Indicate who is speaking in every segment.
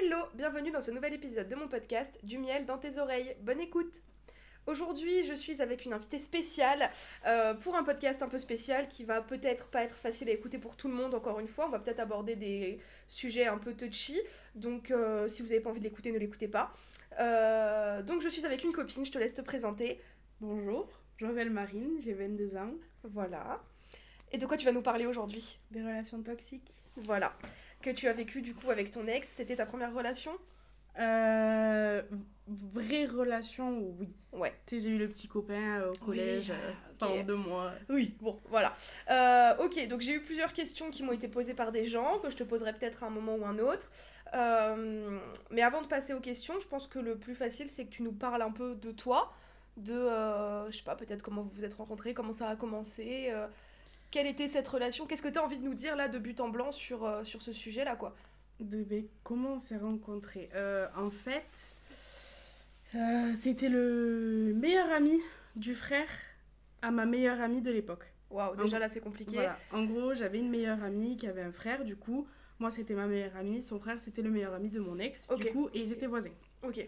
Speaker 1: Hello, bienvenue dans ce nouvel épisode de mon podcast Du miel dans tes oreilles. Bonne écoute. Aujourd'hui, je suis avec une invitée spéciale pour un podcast un peu spécial qui va peut-être pas être facile à écouter pour tout le monde, encore une fois. On va peut-être aborder des sujets un peu touchy, donc si vous n'avez pas envie de l'écouter, ne l'écoutez pas. Donc je suis avec une copine, je te laisse te présenter.
Speaker 2: Bonjour, je m'appelle Marine, j'ai 22 ans.
Speaker 1: Voilà. Et de quoi tu vas nous parler aujourd'hui ?
Speaker 2: Des relations toxiques.
Speaker 1: Voilà. Que tu as vécu du coup avec ton ex, c'était ta première relation ?
Speaker 2: Vraie relation, oui.
Speaker 1: Ouais.
Speaker 2: Tu sais, j'ai eu le petit copain au collège pendant 2 mois.
Speaker 1: Oui, bon, voilà. Ok, donc j'ai eu plusieurs questions qui m'ont été posées par des gens, que je te poserai peut-être à un moment ou un autre. Mais avant de passer aux questions, je pense que le plus facile, c'est que tu nous parles un peu de toi, de, je sais pas, peut-être comment vous vous êtes rencontrés, comment ça a commencé, quelle était cette relation, qu'est-ce que tu as envie de nous dire là de but en blanc sur ce sujet-là, quoi.
Speaker 2: Comment on s'est rencontrés En fait, c'était le meilleur ami du frère à ma meilleure amie de l'époque.
Speaker 1: Waouh, déjà là c'est compliqué.
Speaker 2: Voilà. En gros, j'avais une meilleure amie qui avait un frère, du coup, moi c'était ma meilleure amie, son frère c'était le meilleur ami de mon ex,
Speaker 1: Ok.
Speaker 2: du coup, et ils étaient voisins.
Speaker 1: Ok,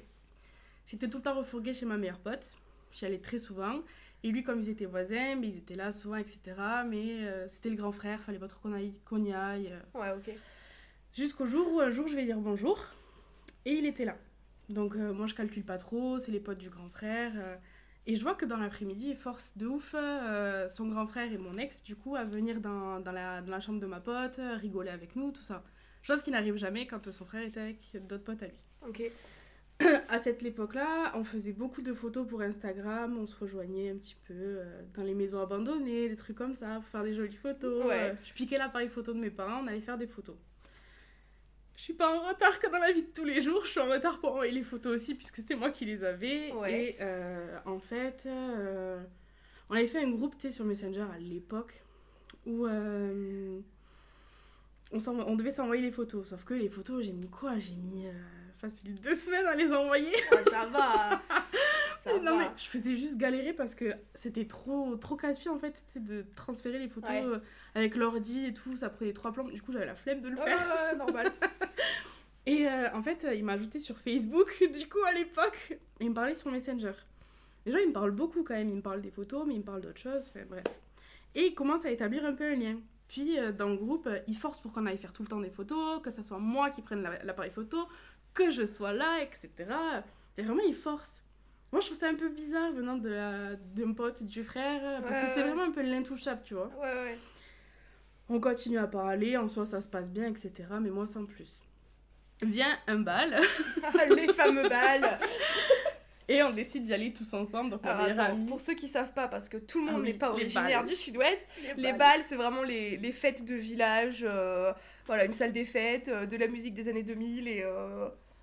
Speaker 2: J'étais tout le temps refourguée chez ma meilleure pote, j'y allais très souvent, et lui comme ils étaient voisins, mais ils étaient là souvent, etc. Mais c'était le grand frère, fallait pas trop qu'on y aille.
Speaker 1: ouais, ok.
Speaker 2: Jusqu'au jour où un jour je vais dire bonjour, et il était là. Donc moi je calcule pas trop, c'est les potes du grand frère. Et je vois que dans l'après-midi, il force de ouf son grand frère et mon ex, du coup, à venir dans la chambre de ma pote, rigoler avec nous, tout ça. Chose qui n'arrive jamais quand son frère était avec d'autres potes à lui.
Speaker 1: Ok,
Speaker 2: À cette époque-là, on faisait beaucoup de photos pour Instagram, on se rejoignait un petit peu dans les maisons abandonnées, des trucs comme ça, pour faire des jolies photos.
Speaker 1: Ouais.
Speaker 2: Je piquais l'appareil photo de mes parents, on allait faire des photos. Je suis pas en retard que dans la vie de tous les jours, je suis en retard pour envoyer les photos aussi, puisque c'était moi qui les avais.
Speaker 1: Ouais.
Speaker 2: Et en fait, on avait fait un groupe, tu sais, sur Messenger à l'époque, où on devait s'envoyer les photos. Sauf que les photos, j'ai mis quoi ? J'ai mis facile 2 semaines à les envoyer.
Speaker 1: ah, ça va. Ça
Speaker 2: Non
Speaker 1: va.
Speaker 2: mais je faisais juste galérer parce que c'était trop casse-pied en fait, tu sais, de transférer les photos
Speaker 1: Ouais.
Speaker 2: avec l'ordi et tout, ça prenait 3 plombs, du coup j'avais la flemme de le faire.
Speaker 1: Ouais, normal.
Speaker 2: Et en fait, il m'a ajouté sur Facebook, du coup, à l'époque. Et il me parlait sur Messenger. Déjà, il me parle beaucoup quand même. Il me parle des photos, mais il me parle d'autres choses. Enfin, bref. Et il commence à établir un peu un lien. Puis, dans le groupe, il force pour qu'on aille faire tout le temps des photos, que ça soit moi qui prenne l'appareil photo, que je sois là, etc. Et vraiment, il force. Moi, je trouve ça un peu bizarre venant d'un pote, du frère, parce que c'était vraiment un peu l'intouchable, tu vois.
Speaker 1: Ouais, ouais.
Speaker 2: On continue à parler, en soi, ça se passe bien, etc. Mais moi, sans plus. Vient un bal.
Speaker 1: Les fameux balles.
Speaker 2: Et on décide d'y aller tous ensemble, donc ma
Speaker 1: Alors
Speaker 2: meilleure
Speaker 1: attends,
Speaker 2: amie.
Speaker 1: pour ceux qui savent pas, parce que tout le monde
Speaker 2: Ah oui,
Speaker 1: n'est pas
Speaker 2: les
Speaker 1: originaire
Speaker 2: balles.
Speaker 1: du sud-ouest, les balles c'est vraiment les fêtes de village, voilà, une salle des fêtes, de la musique des années 2000 et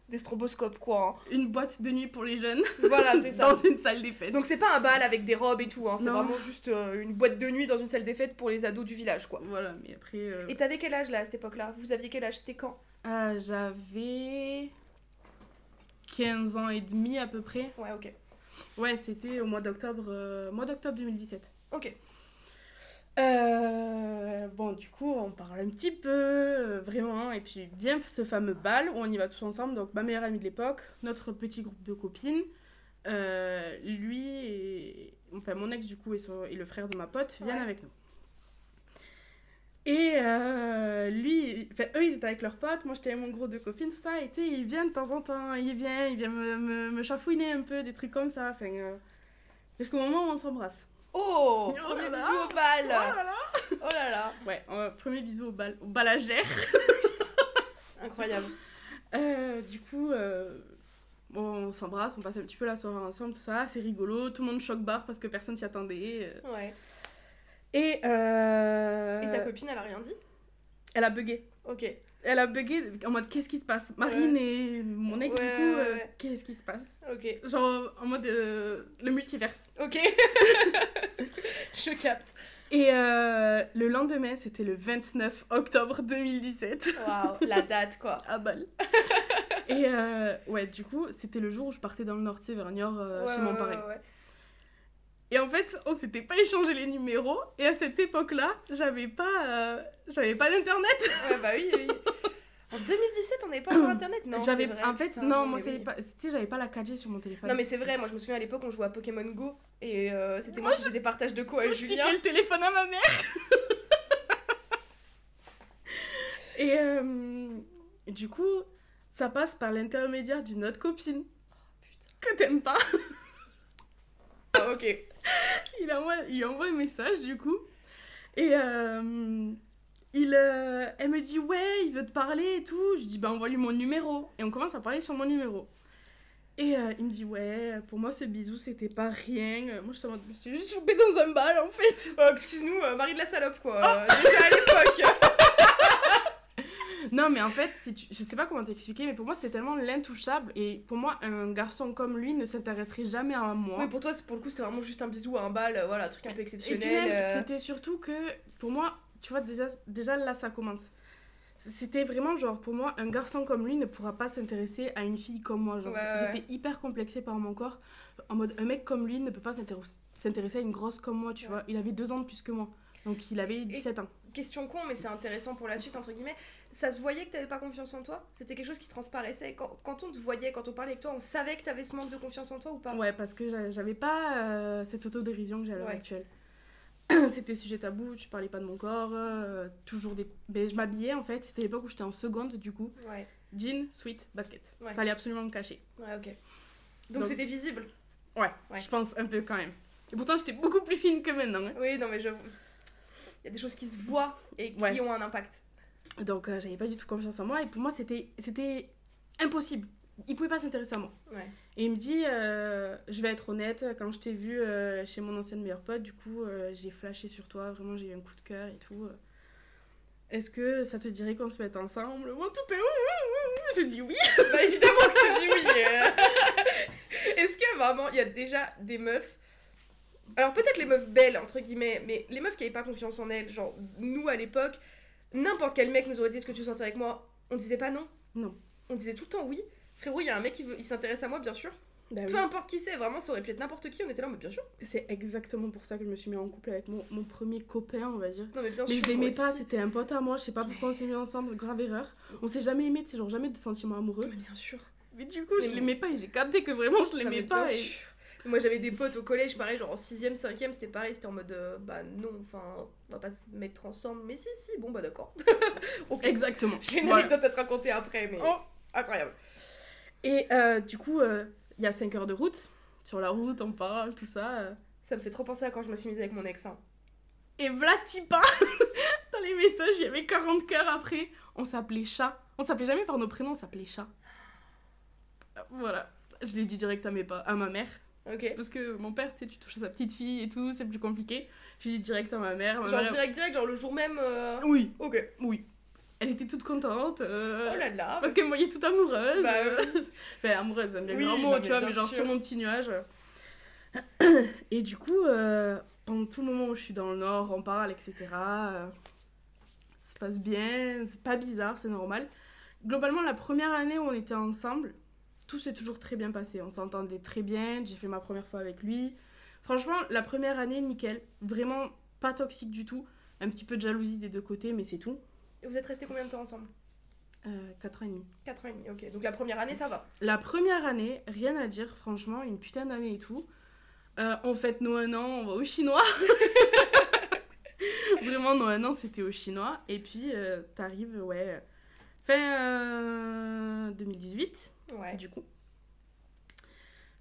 Speaker 1: des stroboscopes quoi.
Speaker 2: Une boîte de nuit pour les jeunes,
Speaker 1: Voilà, c'est ça.
Speaker 2: dans une salle des fêtes.
Speaker 1: Donc c'est pas un bal avec des robes et tout, hein, c'est
Speaker 2: Non.
Speaker 1: vraiment juste une boîte de nuit dans une salle des fêtes pour les ados du village quoi.
Speaker 2: Voilà, mais après...
Speaker 1: Et t'avais quel âge là à cette époque-là ? Vous aviez quel âge ? C'était quand ?
Speaker 2: j'avais 15 ans et demi à peu près.
Speaker 1: Ouais, ok.
Speaker 2: Ouais, c'était au mois d'octobre 2017.
Speaker 1: Ok.
Speaker 2: Bon, du coup, on parle un petit peu, vraiment, et puis vient ce fameux bal où on y va tous ensemble. Donc, ma meilleure amie de l'époque, notre petit groupe de copines, lui et... Enfin, mon ex, du coup, et le frère de ma pote viennent
Speaker 1: Ouais.
Speaker 2: avec nous. Et lui, enfin, eux, ils étaient avec leurs potes, moi, j'étais avec mon groupe de copines, tout ça, et tu sais, il vient de temps en temps, il vient me chafouiner un peu, des trucs comme ça, enfin... jusqu'au moment où on s'embrasse.
Speaker 1: Oh,
Speaker 2: Oh
Speaker 1: premier
Speaker 2: là là.
Speaker 1: bisou au bal.
Speaker 2: Oh là là.
Speaker 1: Oh là là.
Speaker 2: Ouais, premier bisou au balagère.
Speaker 1: Incroyable.
Speaker 2: Du coup, bon, on s'embrasse, on passe un petit peu la soirée ensemble, tout ça, c'est rigolo, tout le monde choc-barre parce que personne s'y attendait.
Speaker 1: Ouais.
Speaker 2: Et
Speaker 1: Et ta copine, elle a rien dit ?
Speaker 2: elle a bugué.
Speaker 1: Ok.
Speaker 2: Elle a bugué en mode qu'est-ce qui se passe ? Marine et mon ex,
Speaker 1: Ouais,
Speaker 2: du coup,
Speaker 1: ouais.
Speaker 2: qu'est-ce qui se passe ?
Speaker 1: Ok.
Speaker 2: Genre en mode le multiverse.
Speaker 1: Ok. Je capte.
Speaker 2: Et le lendemain, c'était le 29 octobre 2017.
Speaker 1: Waouh, la date quoi.
Speaker 2: À Bâle. Et ouais, du coup, c'était le jour où je partais dans le Nord, tu sais, vers Niort, chez mon parrain.
Speaker 1: Ouais.
Speaker 2: Et en fait, on s'était pas échangé les numéros. Et à cette époque-là, j'avais pas d'internet.
Speaker 1: Ouais, bah oui, oui. En 2017, on n'avait pas encore internet? Non, c'est vrai.
Speaker 2: En fait,
Speaker 1: putain,
Speaker 2: non,
Speaker 1: mais
Speaker 2: moi,
Speaker 1: oui.
Speaker 2: tu sais, j'avais pas la 4G sur mon téléphone.
Speaker 1: Non, mais c'est vrai, moi je me souviens à l'époque, on jouait à Pokémon Go et c'était moi qui faisais des partages de co à
Speaker 2: Je
Speaker 1: Julien.
Speaker 2: piquais le téléphone à ma mère. Et du coup, ça passe par l'intermédiaire d'une autre copine que t'aimes pas.
Speaker 1: Ah, ok.
Speaker 2: Il envoie un message du coup. Et elle me dit ouais, il veut te parler et tout. Je dis bah envoie-lui mon numéro. Et on commence à parler sur mon numéro. Et il me dit ouais, pour moi ce bisou c'était pas rien. Moi je me suis juste chopée dans un bal en fait.
Speaker 1: Oh, excuse-nous, Marie de la salope quoi. Déjà à l'époque.
Speaker 2: Non mais en fait, je sais pas comment t'expliquer, mais pour moi c'était tellement l'intouchable. Et pour moi un garçon comme lui ne s'intéresserait jamais à moi.
Speaker 1: Oui, pour toi, pour le coup, c'était vraiment juste un bisou à un bal, voilà, un truc un peu
Speaker 2: Et
Speaker 1: exceptionnel.
Speaker 2: puis même, c'était surtout que, pour moi, tu vois, déjà là, ça commence. C'était vraiment, genre, pour moi, un garçon comme lui ne pourra pas s'intéresser à une fille comme moi. Genre,
Speaker 1: Ouais.
Speaker 2: j'étais hyper complexée par mon corps. En mode, un mec comme lui ne peut pas s'intéresser à une grosse comme moi, tu vois. Il avait 2 ans de plus que moi. Donc, il avait 17 ans.
Speaker 1: Question con, mais c'est intéressant pour la suite, entre guillemets. Ça se voyait que t'avais pas confiance en toi? C'était quelque chose qui transparaissait? Quand on te voyait, quand on parlait avec toi, on savait que t'avais ce manque de confiance en toi ou pas?
Speaker 2: Ouais, parce que j'avais pas cette autodérision que j'ai à l'heure actuelle. C'était sujet tabou, je parlais pas de mon corps, toujours des... Ben, je m'habillais en fait, c'était l'époque où j'étais en seconde du coup.
Speaker 1: Ouais.
Speaker 2: Jean, sweat, basket.
Speaker 1: Ouais.
Speaker 2: Fallait absolument me cacher.
Speaker 1: Ouais, ok. Donc c'était visible?
Speaker 2: Ouais, je pense un peu quand même. Et pourtant j'étais beaucoup plus fine que maintenant. Hein.
Speaker 1: Oui, non mais j'avoue. Il y a des choses qui se voient et qui ont un impact.
Speaker 2: Donc j'avais pas du tout confiance en moi et pour moi c'était impossible. Il pouvait pas s'intéresser à moi.
Speaker 1: Ouais.
Speaker 2: Et il me dit, je vais être honnête, quand je t'ai vu chez mon ancienne meilleure pote, du coup j'ai flashé sur toi, vraiment j'ai eu un coup de cœur et tout. Est-ce que ça te dirait qu'on se mette ensemble? Moi tout est je dis oui.
Speaker 1: Bah évidemment que tu dis oui. Est-ce que vraiment il y a déjà des meufs, alors peut-être les meufs belles entre guillemets, mais les meufs qui avaient pas confiance en elles, genre nous à l'époque, n'importe quel mec nous aurait dit est-ce que tu veux sortir avec moi, on disait pas non.
Speaker 2: Non.
Speaker 1: On disait tout le temps oui. Frérot, il y a un mec il s'intéresse à moi bien sûr.
Speaker 2: Bah,
Speaker 1: peu importe qui c'est, vraiment ça aurait pu être n'importe qui, on était là mais bien sûr.
Speaker 2: C'est exactement pour ça que je me suis mis en couple avec mon premier copain, on va dire.
Speaker 1: Non mais bien
Speaker 2: Mais
Speaker 1: sûr.
Speaker 2: je l'aimais pas, c'était un pote à moi, je sais pas pourquoi on s'est mis ensemble, grave erreur. On s'est jamais aimé, c'est genre jamais de sentiments amoureux.
Speaker 1: Mais bien sûr.
Speaker 2: Mais du coup, je l'aimais pas et j'ai capté que vraiment je l'aimais pas. Et...
Speaker 1: Moi j'avais des potes au collège, pareil, genre en 6ème, 5ème, c'était pareil, c'était en mode bah non, enfin, on va pas se mettre ensemble, mais si, bon bah d'accord.
Speaker 2: Okay. Exactement.
Speaker 1: J'ai une anecdote à te raconter après, mais incroyable.
Speaker 2: Et du coup, il y a 5 heures de route, sur la route, on parle, tout ça.
Speaker 1: Ça me fait trop penser à quand je me suis mise avec mon ex. Hein.
Speaker 2: Et Vlatipa, dans les messages, il y avait 40 cœurs après, on s'appelait chat. On s'appelait jamais par nos prénoms, on s'appelait chat. Voilà, je l'ai dit direct à ma mère.
Speaker 1: Ok.
Speaker 2: Parce que mon père, tu sais, tu touches à sa petite fille et tout, c'est plus compliqué. J'ai dit direct à ma mère.
Speaker 1: Genre direct, genre le jour même
Speaker 2: Oui.
Speaker 1: Ok.
Speaker 2: Oui. Elle était toute contente.
Speaker 1: Oh là là.
Speaker 2: Parce qu'elle me voyait toute amoureuse.
Speaker 1: Bah,
Speaker 2: enfin, amoureuse, un bien
Speaker 1: oui,
Speaker 2: grand mot, tu vois, mais genre sur mon petit nuage. Et du coup, pendant tout le moment où je suis dans le Nord, on parle, etc. Ça se passe bien, c'est pas bizarre, c'est normal. Globalement, la première année où on était ensemble, tout s'est toujours très bien passé. On s'entendait très bien, j'ai fait ma première fois avec lui. Franchement, la première année, nickel. Vraiment pas toxique du tout. Un petit peu de jalousie des deux côtés, mais c'est tout.
Speaker 1: Et vous êtes restés combien de temps ensemble?
Speaker 2: 4 ans et demi.
Speaker 1: 4 ans et demi, ok. Donc la première année, ça va.
Speaker 2: La première année, rien à dire, franchement, une putain d'année et tout. On fête nos 1 an, on va au chinois. Vraiment, nos 1 an, c'était au chinois. Et puis, t'arrives, fin 2018, du coup.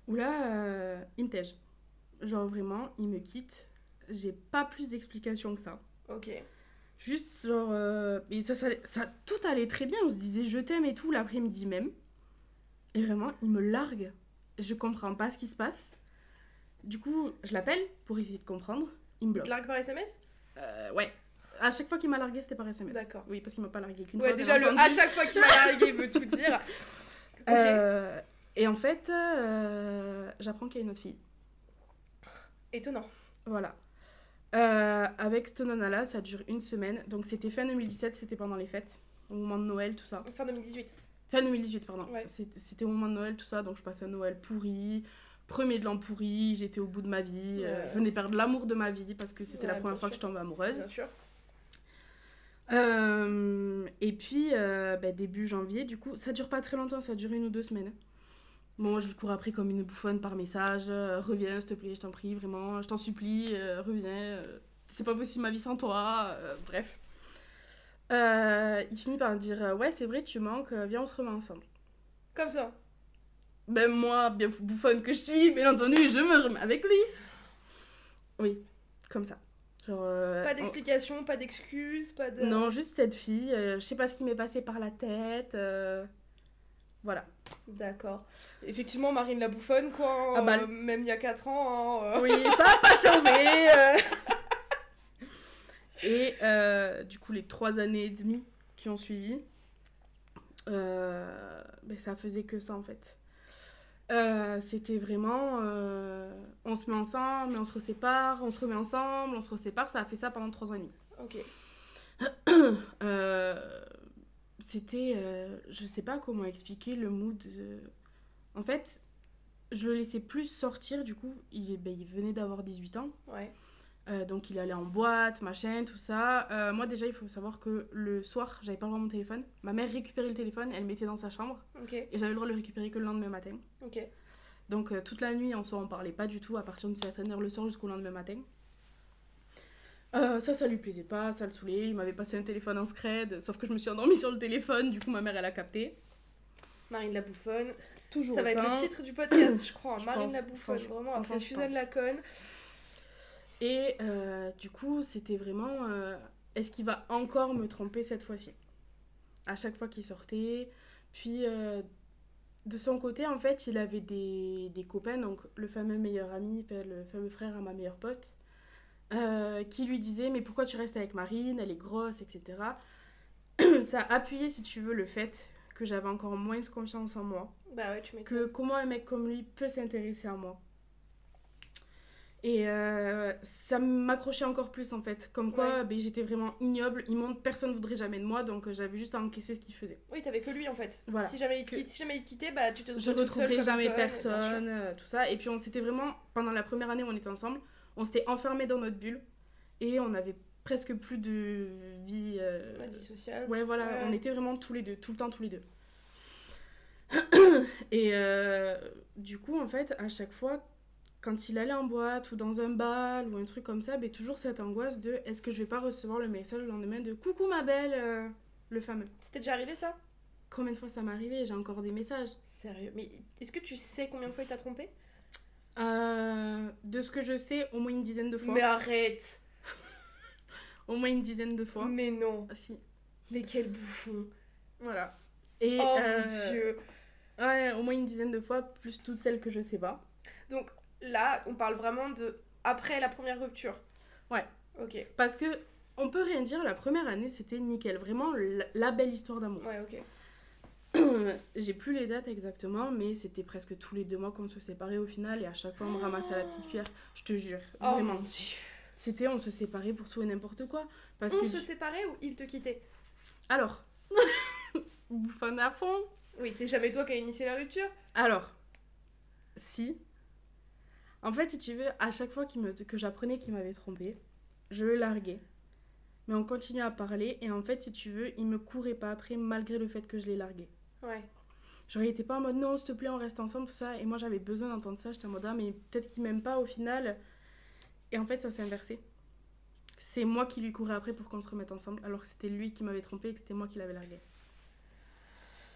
Speaker 2: Où là, il me tège. Genre, vraiment, il me quitte. J'ai pas plus d'explications que ça.
Speaker 1: Ok.
Speaker 2: Juste, genre... et ça, tout allait très bien. On se disait « je t'aime » et tout, l'après-midi même. Et vraiment, il me largue. Je comprends pas ce qui se passe. Du coup, je l'appelle pour essayer de comprendre. Il me bloque.
Speaker 1: Il te largue par SMS?
Speaker 2: Ouais. À chaque fois qu'il m'a largué, c'était par SMS.
Speaker 1: D'accord.
Speaker 2: Oui, parce qu'il m'a pas largué qu'une fois.
Speaker 1: Ouais, déjà, à chaque fois qu'il m'a largué, il veut tout dire.
Speaker 2: Ok. Et en fait, j'apprends qu'il y a une autre fille.
Speaker 1: Étonnant.
Speaker 2: Voilà. Avec cette nana-là, ça dure 1 semaine. Donc c'était fin 2017, c'était pendant les fêtes. Au moment de Noël, tout ça.
Speaker 1: Fin 2018.
Speaker 2: Fin 2018, pardon.
Speaker 1: Ouais.
Speaker 2: C'était au moment de Noël, tout ça. Donc je passe un Noël pourri. Premier de l'an pourri. J'étais au bout de ma vie. Je venais perdre l'amour de ma vie parce que c'était la première fois que je tombais amoureuse.
Speaker 1: Bien sûr.
Speaker 2: Et puis, début janvier, du coup, ça dure pas très longtemps, ça dure 1 ou 2 semaines. Bon, moi, je lui cours après comme une bouffonne par message. Reviens, s'il te plaît, je t'en prie, vraiment, je t'en supplie, reviens. C'est pas possible ma vie sans toi. Bref. Il finit par me dire ouais, c'est vrai, tu manques, viens, on se remet ensemble.
Speaker 1: Comme ça.
Speaker 2: Ben, moi, bien bouffonne que je suis, bien entendu, je me remets avec lui. Oui, comme ça. Genre,
Speaker 1: Pas d'explication, pas d'excuses, pas de...
Speaker 2: Non, juste cette fille, je sais pas ce qui m'est passé par la tête. Voilà.
Speaker 1: D'accord. Effectivement, Marine la bouffonne, quoi.
Speaker 2: Ah bah,
Speaker 1: même il y a 4 ans.
Speaker 2: Oui, ça a pas changé. Et du coup, les 3 années et demie qui ont suivi, ça faisait que ça en fait. C'était vraiment on se met ensemble, mais on se resépare, on se remet ensemble, on se resépare. Ça a fait ça pendant 3 ans et demi.
Speaker 1: Ok.
Speaker 2: C'était je sais pas comment expliquer le mood. En fait, je le laissais plus sortir. Du coup, il venait d'avoir 18 ans.
Speaker 1: Ouais.
Speaker 2: Donc il allait en boîte, machin, tout ça. Moi déjà, il faut savoir que le soir, j'avais pas le droit à mon téléphone. Ma mère récupérait le téléphone, elle le mettait dans sa chambre.
Speaker 1: Ok.
Speaker 2: Et j'avais le droit de le récupérer que le lendemain matin.
Speaker 1: Ok.
Speaker 2: Donc toute la nuit, en soi, on parlait pas du tout à partir d'une certaine heure le soir jusqu'au lendemain matin. Ça lui plaisait pas, ça le saoulait. Il m'avait passé un téléphone en scred, sauf que je me suis endormie sur le téléphone, du coup ma mère elle a capté.
Speaker 1: Marine la bouffonne.
Speaker 2: Toujours
Speaker 1: ça va
Speaker 2: autant.
Speaker 1: être le titre du podcast, je crois.
Speaker 2: Je
Speaker 1: Marine
Speaker 2: pense,
Speaker 1: la bouffonne, vraiment, après
Speaker 2: je
Speaker 1: Suzanne
Speaker 2: pense.
Speaker 1: Laconne.
Speaker 2: Et du coup, c'était vraiment est-ce qu'il va encore me tromper cette fois-ci? À chaque fois qu'il sortait. Puis de son côté, en fait, il avait des copains, donc le fameux meilleur ami, le fameux frère à ma meilleure pote, qui lui disait mais pourquoi tu restes avec Marine, elle est grosse, etc. Ça a appuyé, si tu veux, le fait que j'avais encore moins confiance en moi.
Speaker 1: Bah ouais, tu m'étonnes.
Speaker 2: Que comment un mec comme lui peut s'intéresser à moi. Et ça m'accrochait encore plus en fait. Comme quoi,
Speaker 1: Ouais.
Speaker 2: j'étais vraiment ignoble, immonde, personne ne voudrait jamais de moi, donc j'avais juste à encaisser ce qu'il faisait.
Speaker 1: Oui, t'avais que lui en fait.
Speaker 2: Voilà.
Speaker 1: Si jamais il te quittait, bah tu te
Speaker 2: Je
Speaker 1: retrouves toute seule
Speaker 2: retrouverai
Speaker 1: comme
Speaker 2: jamais
Speaker 1: une conne,
Speaker 2: personne, tout ça. Et puis on s'était vraiment, pendant la première année où on était ensemble, on s'était enfermés dans notre bulle et on avait presque plus de vie.
Speaker 1: La vie sociale.
Speaker 2: Ouais, voilà,
Speaker 1: Ouais.
Speaker 2: on était vraiment tous les deux, tout le temps tous les deux. Et du coup, en fait, à chaque fois, quand il allait en boîte ou dans un bal ou un truc comme ça, toujours cette angoisse de est-ce que je vais pas recevoir le message le lendemain de coucou ma belle, le fameux.
Speaker 1: C'était déjà arrivé ça?
Speaker 2: Combien de fois ça m'est arrivé? J'ai encore des messages.
Speaker 1: Sérieux? Mais est-ce que tu sais combien de fois il t'a trompé?
Speaker 2: De ce que je sais, au moins une dizaine de fois.
Speaker 1: Mais arrête!
Speaker 2: Au moins une dizaine de fois.
Speaker 1: Mais non!
Speaker 2: Ah, si.
Speaker 1: Mais quel bouffon!
Speaker 2: Voilà. Et,
Speaker 1: oh mon dieu!
Speaker 2: Ouais, au moins une dizaine de fois, plus toutes celles que je sais pas.
Speaker 1: Donc là, on parle vraiment de après la première rupture.
Speaker 2: Ouais.
Speaker 1: Ok.
Speaker 2: Parce que on peut rien dire, la première année c'était nickel, vraiment la belle histoire d'amour.
Speaker 1: Ouais, ok.
Speaker 2: J'ai plus les dates exactement, mais c'était presque tous les 2 mois qu'on se séparait au final et à chaque fois on me ramassait à la petite cuillère, je te jure.
Speaker 1: Oh
Speaker 2: vraiment.
Speaker 1: mon dieu.
Speaker 2: C'était on se séparait pour tout et n'importe quoi. Parce
Speaker 1: On
Speaker 2: que
Speaker 1: se séparait ou il te quittait?
Speaker 2: Alors, bouffonne à fond.
Speaker 1: Oui, c'est jamais toi qui as initié la rupture?
Speaker 2: Alors, si. En fait, si tu veux, à chaque fois que j'apprenais qu'il m'avait trompée, je le larguais. Mais on continuait à parler et en fait, si tu veux, il me courait pas après malgré le fait que je l'ai largué.
Speaker 1: Ouais.
Speaker 2: Genre, il était pas en mode non, s'il te plaît, on reste ensemble, tout ça. Et moi, j'avais besoin d'entendre ça. J'étais en mode ah, mais peut-être qu'il m'aime pas au final. Et en fait, ça s'est inversé. C'est moi qui lui courais après pour qu'on se remette ensemble, alors que c'était lui qui m'avait trompée et que c'était moi qui l'avais largué.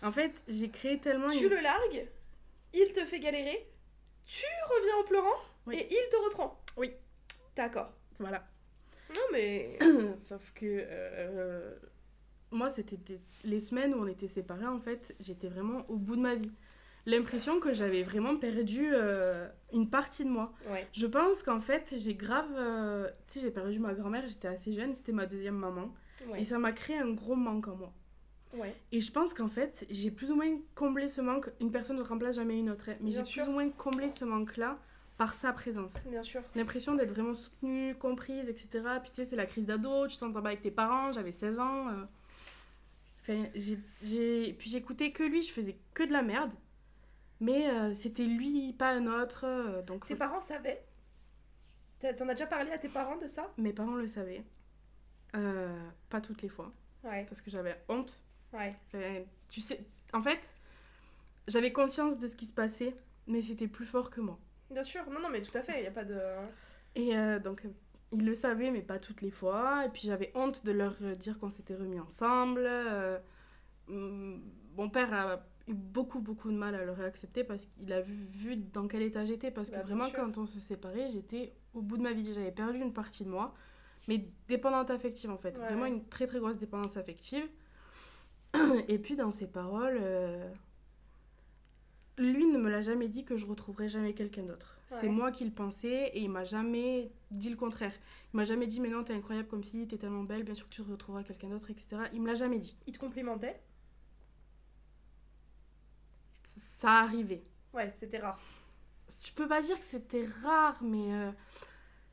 Speaker 2: En fait, j'ai créé tellement...
Speaker 1: Tu le largues, il te fait galérer, tu reviens en pleurant,
Speaker 2: Oui.
Speaker 1: et il te reprend.
Speaker 2: Oui.
Speaker 1: D'accord.
Speaker 2: Voilà.
Speaker 1: Non mais...
Speaker 2: Sauf que... moi, c'était les semaines où on était séparés, en fait, j'étais vraiment au bout de ma vie. L'impression que j'avais vraiment perdu une partie de moi.
Speaker 1: Ouais.
Speaker 2: Je pense qu'en fait, j'ai grave... tu sais, j'ai perdu ma grand-mère, j'étais assez jeune, c'était ma deuxième maman.
Speaker 1: Ouais.
Speaker 2: Et ça m'a créé un gros manque en moi.
Speaker 1: Ouais.
Speaker 2: Et je pense qu'en fait, j'ai plus ou moins comblé ce manque. Une personne ne remplace jamais une autre, hein, mais
Speaker 1: Bien
Speaker 2: j'ai
Speaker 1: sûr.
Speaker 2: plus ou moins comblé ce manque-là par sa présence.
Speaker 1: Bien sûr.
Speaker 2: L'impression d'être vraiment soutenue, comprise, etc. Puis tu sais, c'est la crise d'ado, tu t'entends pas avec tes parents, j'avais 16 ans. Enfin, puis j'écoutais que lui, je faisais que de la merde. Mais c'était lui, pas un autre. Donc
Speaker 1: Tes parents savaient? T'en as déjà parlé à tes parents de ça?
Speaker 2: Mes parents le savaient. Pas toutes les fois.
Speaker 1: Ouais.
Speaker 2: Parce que j'avais honte.
Speaker 1: Ouais.
Speaker 2: Tu sais, en fait, j'avais conscience de ce qui se passait, mais c'était plus fort que moi.
Speaker 1: Bien sûr, non, mais tout à fait, il n'y a pas de...
Speaker 2: Et donc, ils le savaient, mais pas toutes les fois. Et puis, j'avais honte de leur dire qu'on s'était remis ensemble. Mon père a eu beaucoup, beaucoup de mal à le réaccepter parce qu'il a vu dans quel état j'étais. Parce que
Speaker 1: Bah,
Speaker 2: vraiment,
Speaker 1: bien sûr.
Speaker 2: quand on se séparait, j'étais au bout de ma vie. J'avais perdu une partie de moi, mais dépendante affective, en fait.
Speaker 1: Ouais,
Speaker 2: Vraiment
Speaker 1: ouais.
Speaker 2: une très, très grosse dépendance affective. Et puis, dans ses paroles... lui ne me l'a jamais dit que je retrouverais jamais quelqu'un d'autre.
Speaker 1: Ouais.
Speaker 2: C'est moi qui le pensais et il m'a jamais dit le contraire. Il m'a jamais dit mais non t'es incroyable comme fille, t'es tellement belle, bien sûr que tu retrouveras quelqu'un d'autre, etc. Il me l'a jamais dit.
Speaker 1: Il te complimentait?
Speaker 2: Ça arrivait.
Speaker 1: Ouais, c'était rare.
Speaker 2: Je peux pas dire que c'était rare, mais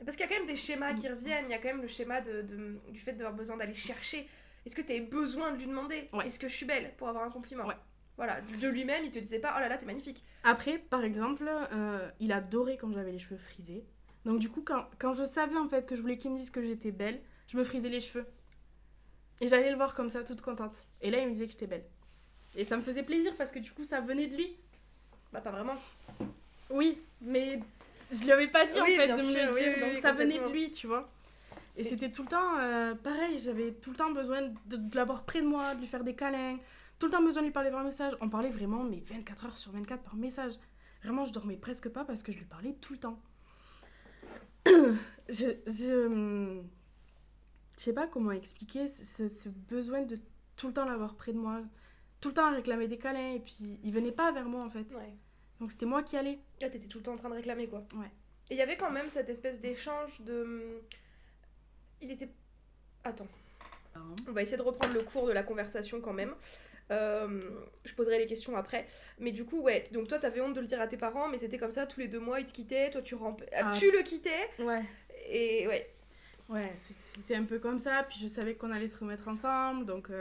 Speaker 1: Parce qu'il y a quand même des schémas qui reviennent, il y a quand même le schéma du fait d'avoir besoin d'aller chercher. Est-ce que tu avais besoin de lui demander
Speaker 2: Ouais.
Speaker 1: est-ce que je suis belle pour avoir un compliment?
Speaker 2: Ouais.
Speaker 1: Voilà, de lui-même, il te disait pas oh là là, t'es magnifique.
Speaker 2: après par exemple, il adorait quand j'avais les cheveux frisés. Donc du coup quand je savais en fait que je voulais qu'il me dise que j'étais belle, je me frisais les cheveux. Et j'allais le voir comme ça, toute contente. Et là il me disait que j'étais belle. Et ça me faisait plaisir parce que du coup ça venait de lui.
Speaker 1: Bah, pas vraiment.
Speaker 2: Oui, mais je lui avais pas dit
Speaker 1: Oui,
Speaker 2: en fait
Speaker 1: bien
Speaker 2: de me
Speaker 1: sûr,
Speaker 2: le dire,
Speaker 1: oui,
Speaker 2: donc
Speaker 1: oui,
Speaker 2: ça venait
Speaker 1: complètement.
Speaker 2: de lui, tu vois. Et
Speaker 1: Et-
Speaker 2: c'était tout le temps pareil, j'avais tout le temps besoin de l'avoir près de moi, de lui faire des câlins, tout le temps besoin de lui parler par message. On parlait vraiment, mais 24 heures sur 24 par message. Vraiment, je dormais presque pas parce que je lui parlais tout le temps. Je sais pas comment expliquer ce besoin de tout le temps l'avoir près de moi, tout le temps à réclamer des câlins, et puis il venait pas vers moi en fait.
Speaker 1: Ouais.
Speaker 2: Donc c'était moi qui allais.
Speaker 1: Là, t'étais tout le temps en train de réclamer quoi.
Speaker 2: Ouais.
Speaker 1: Et il y avait quand même cette espèce d'échange de. Il était. Attends. On va essayer de reprendre le cours de la conversation quand même. Je poserai les questions après. Mais du coup, ouais. Donc toi, t'avais honte de le dire à tes parents, mais c'était comme ça, tous les 2 mois, ils te quittaient. Toi,
Speaker 2: Ah.
Speaker 1: tu le quittais.
Speaker 2: Ouais.
Speaker 1: Et ouais.
Speaker 2: Ouais, c'était un peu comme ça, puis je savais qu'on allait se remettre ensemble, donc...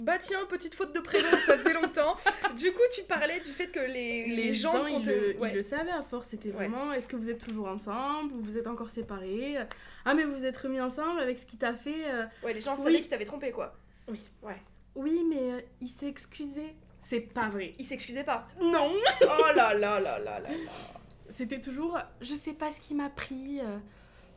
Speaker 1: Bah tiens, petite faute de prénom, ça faisait longtemps. Du coup, tu parlais du fait que les gens
Speaker 2: ils
Speaker 1: ouais.
Speaker 2: le savaient à force, c'était
Speaker 1: Ouais.
Speaker 2: vraiment, est-ce que vous êtes toujours ensemble, ou vous êtes encore séparés? Ah mais vous vous êtes remis ensemble avec ce qu'il t'a fait
Speaker 1: Ouais, les gens
Speaker 2: Oui.
Speaker 1: savaient qu'ils t'avaient trompé, quoi.
Speaker 2: Oui, mais il s'est excusé. C'est pas vrai.
Speaker 1: Ils s'excusaient pas.
Speaker 2: Non.
Speaker 1: Oh là là là là là.
Speaker 2: C'était toujours, je sais pas ce qui m'a pris...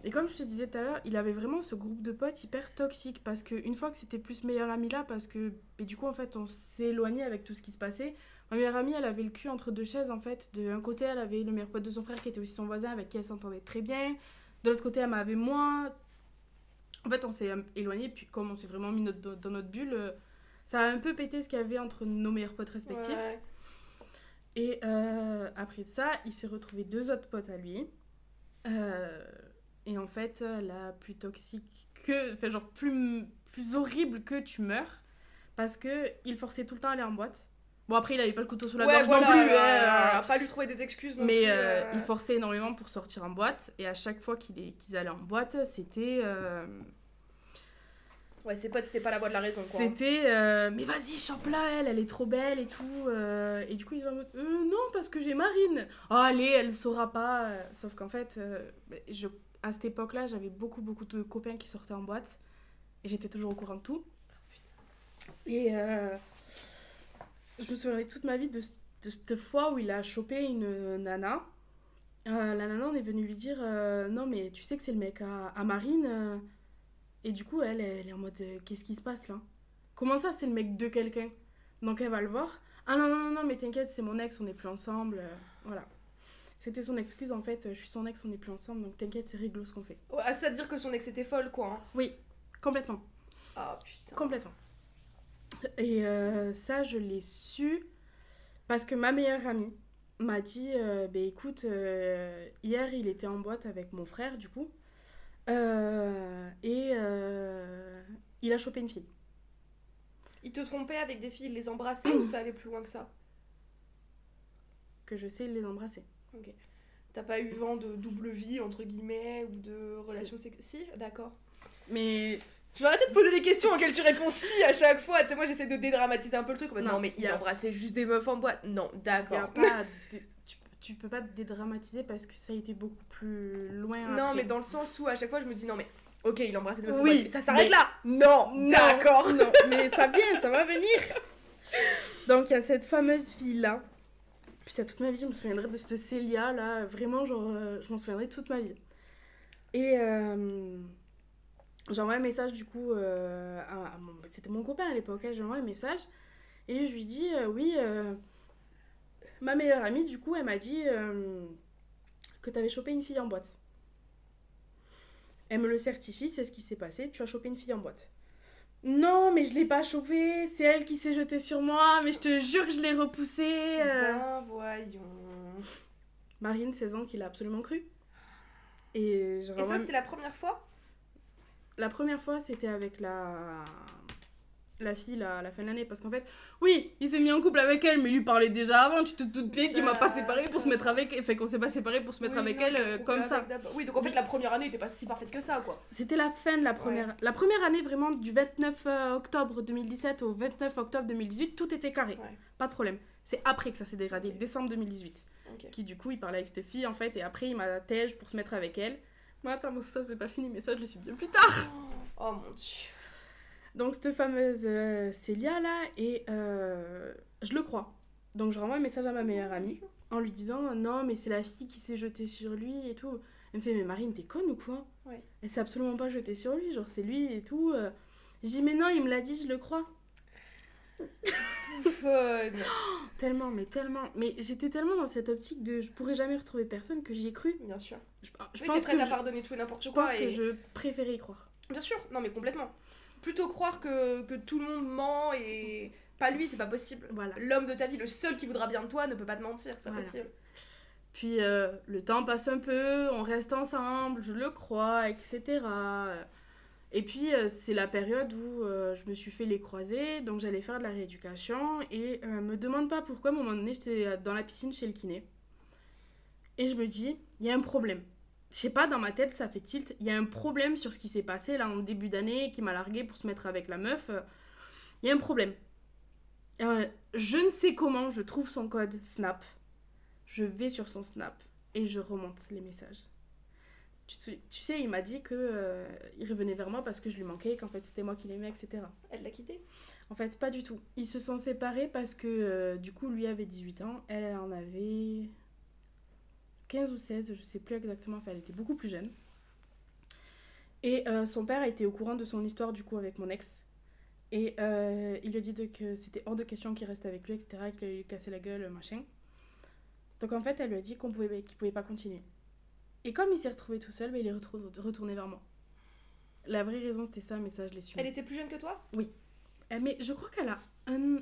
Speaker 2: Et comme je te disais tout à l'heure, il avait vraiment ce groupe de potes hyper toxique parce qu'une fois que c'était plus meilleure amie là, parce que et du coup en fait on s'est éloigné avec tout ce qui se passait. Ma meilleure amie elle avait le cul entre deux chaises en fait. D'un côté elle avait le meilleur pote de son frère qui était aussi son voisin avec qui elle s'entendait très bien. De l'autre côté elle m'avait moi. En fait on s'est éloigné puis comme on s'est vraiment mis dans notre bulle, ça a un peu pété ce qu'il y avait entre nos meilleurs potes respectifs.
Speaker 1: Ouais.
Speaker 2: Et après ça il s'est retrouvé 2 autres potes à lui. Et en fait, la plus toxique que... Enfin, genre, plus horrible que tu meurs. Parce que il forçait tout le temps à aller en boîte. Bon, après, il avait pas le couteau sous la
Speaker 1: Ouais,
Speaker 2: gorge
Speaker 1: voilà,
Speaker 2: non plus.
Speaker 1: on a pas lui trouver des excuses non
Speaker 2: Mais
Speaker 1: plus.
Speaker 2: il forçait énormément pour sortir en boîte. Et à chaque fois qu'ils allaient en boîte, c'était...
Speaker 1: Ouais, ses potes, c'était pas la voix de la raison, quoi.
Speaker 2: C'était mais vas-y, chope-la, elle est trop belle et tout. Et du coup, il est en mode non, parce que j'ai Marine. Oh, allez, elle saura pas. Sauf qu'en fait, à cette époque-là, j'avais beaucoup, beaucoup de copains qui sortaient en boîte. Et j'étais toujours au courant de tout. Et je me souviendrai toute ma vie de cette fois où il a chopé une nana. La nana, on est venu lui dire non, mais tu sais que c'est le mec à Marine. Et du coup, elle est en mode qu'est-ce qui se passe là? Comment ça, c'est le mec de quelqu'un? Donc elle va le voir. Ah non, non, non, non, mais t'inquiète, c'est mon ex, on n'est plus ensemble. Voilà. C'était son excuse en fait, je suis son ex, on n'est plus ensemble, donc t'inquiète, c'est réglo ce qu'on fait.
Speaker 1: Ouais, à ça de dire que son ex était folle, quoi. Hein.
Speaker 2: Oui, complètement.
Speaker 1: Ah putain.
Speaker 2: Complètement. Et ça, je l'ai su parce que ma meilleure amie m'a dit bah écoute, hier il était en boîte avec mon frère, du coup. Et il a chopé une fille.
Speaker 1: Il te trompait avec des filles, il les embrassait ou ça allait plus loin que ça?
Speaker 2: Que je sais les embrasser.
Speaker 1: Ok. T'as pas eu vent de double vie, entre guillemets, ou de relation sexuelle? Si, d'accord.
Speaker 2: Mais
Speaker 1: Je vais arrêter de poser des questions auxquelles tu réponds si à chaque fois. Tu sais, moi j'essaie de dédramatiser un peu le truc. Non,
Speaker 2: Non,
Speaker 1: mais il
Speaker 2: y a-
Speaker 1: embrassait juste des meufs en boîte. Non,
Speaker 2: y a
Speaker 1: d'accord.
Speaker 2: pas tu peux pas te dédramatiser parce que ça a été beaucoup plus loin.
Speaker 1: Non,
Speaker 2: après.
Speaker 1: mais dans le sens où à chaque fois je me dis non, mais Ok, il embrassait des meufs.
Speaker 2: Oui,
Speaker 1: ça s'arrête
Speaker 2: mais-
Speaker 1: là. Non, d'accord.
Speaker 2: Non, mais ça vient, ça va venir. Donc, il y a cette fameuse fille-là. Putain, toute ma vie, je me souviendrai de cette Célia, là. Vraiment, genre, je m'en souviendrai toute ma vie. Et j'envoie un message, du coup, c'était mon copain à l'époque, hein, j'envoie un message. Et je lui dis, oui, ma meilleure amie, du coup, elle m'a dit que t'avais chopé une fille en boîte. Elle me le certifie, c'est ce qui s'est passé, tu as chopé une fille en boîte. Non, mais je l'ai pas chopée, c'est elle qui s'est jetée sur moi, mais je te jure que je l'ai repoussée.
Speaker 1: Ben voyons.
Speaker 2: Marine, 16 ans, qui l'a absolument cru. Et,
Speaker 1: Et ça, c'était la première fois?
Speaker 2: La première fois, c'était avec la fille à la fin de l'année. Parce qu'en fait, oui, il s'est mis en couple avec elle, mais lui parlait déjà avant. Tu te doutes bien qu'il m'a pas séparé pour se mettre avec elle. Enfin, qu'on s'est pas séparé pour se mettre avec elle comme ça.
Speaker 1: Oui, donc en fait, la première année était pas si parfaite que ça, quoi.
Speaker 2: C'était la fin de la première.
Speaker 1: Ouais.
Speaker 2: La première année, vraiment, du 29 octobre 2017 au 29 octobre 2018, tout était carré.
Speaker 1: Ouais.
Speaker 2: Pas de problème. C'est après que ça s'est dégradé,
Speaker 1: Ok.
Speaker 2: décembre 2018.
Speaker 1: Ok.
Speaker 2: Qui, du coup, il parlait avec cette fille, en fait, et après, il m'a tège pour se mettre avec elle. Mais attends, mais ça, c'est pas fini, mais ça, je le suis bien plus tard.
Speaker 1: Oh mon dieu.
Speaker 2: Donc, cette fameuse Célia là, et je le crois. Donc, je renvoie un message à ma meilleure amie en lui disant non, mais c'est la fille qui s'est jetée sur lui et tout. Elle me fait, mais Marine, t'es conne ou quoi?
Speaker 1: Ouais.
Speaker 2: Elle s'est absolument pas jetée sur lui, genre c'est lui et tout. Je dis, mais non, il me l'a dit, je le crois.
Speaker 1: Fun.
Speaker 2: Tellement, mais tellement. Mais j'étais tellement dans cette optique de je pourrais jamais retrouver personne que j'y ai cru.
Speaker 1: Bien sûr.
Speaker 2: Je
Speaker 1: Oui,
Speaker 2: pense
Speaker 1: t'es prête
Speaker 2: que
Speaker 1: à pardonner tout et n'importe
Speaker 2: je
Speaker 1: quoi.
Speaker 2: pense que je préférais y croire.
Speaker 1: Bien sûr, non mais complètement. Plutôt croire que tout le monde ment et pas lui, c'est pas possible.
Speaker 2: Voilà.
Speaker 1: L'homme de ta vie, le seul qui voudra bien de toi, ne peut pas te mentir, c'est pas
Speaker 2: Voilà.
Speaker 1: possible.
Speaker 2: Puis le temps passe un peu, on reste ensemble, je le crois, etc. Et puis c'est la période où je me suis fait les croisés, donc j'allais faire de la rééducation. Et me demande pas pourquoi, à un moment donné, j'étais dans la piscine chez le kiné. Et je me dis, il y a un problème. Je sais pas, dans ma tête, ça fait tilt. Il y a un problème sur ce qui s'est passé là en début d'année, qui m'a largué pour se mettre avec la meuf. Il y a un problème. Je ne sais comment, je trouve son code Snap. Je vais sur son Snap et je remonte les messages. Tu sais, il m'a dit que il revenait vers moi parce que je lui manquais, qu'en fait c'était moi qui l'aimais, etc.
Speaker 1: Elle l'a quitté?
Speaker 2: En fait, pas du tout. Ils se sont séparés parce que du coup, lui avait 18 ans, elle en avait 15 ou 16, je sais plus exactement, enfin elle était beaucoup plus jeune. Et son père était au courant de son histoire du coup avec mon ex. Et il lui a dit que c'était hors de question qu'il reste avec lui, etc., qu'il allait lui casser la gueule, machin. Donc en fait, elle lui a dit qu'il pouvait pas continuer. Et comme il s'est retrouvé tout seul, il est retourné vers moi. La vraie raison, c'était ça, mais ça, je l'ai su.
Speaker 1: Elle était plus jeune que toi?
Speaker 2: Mais je crois qu'elle a un...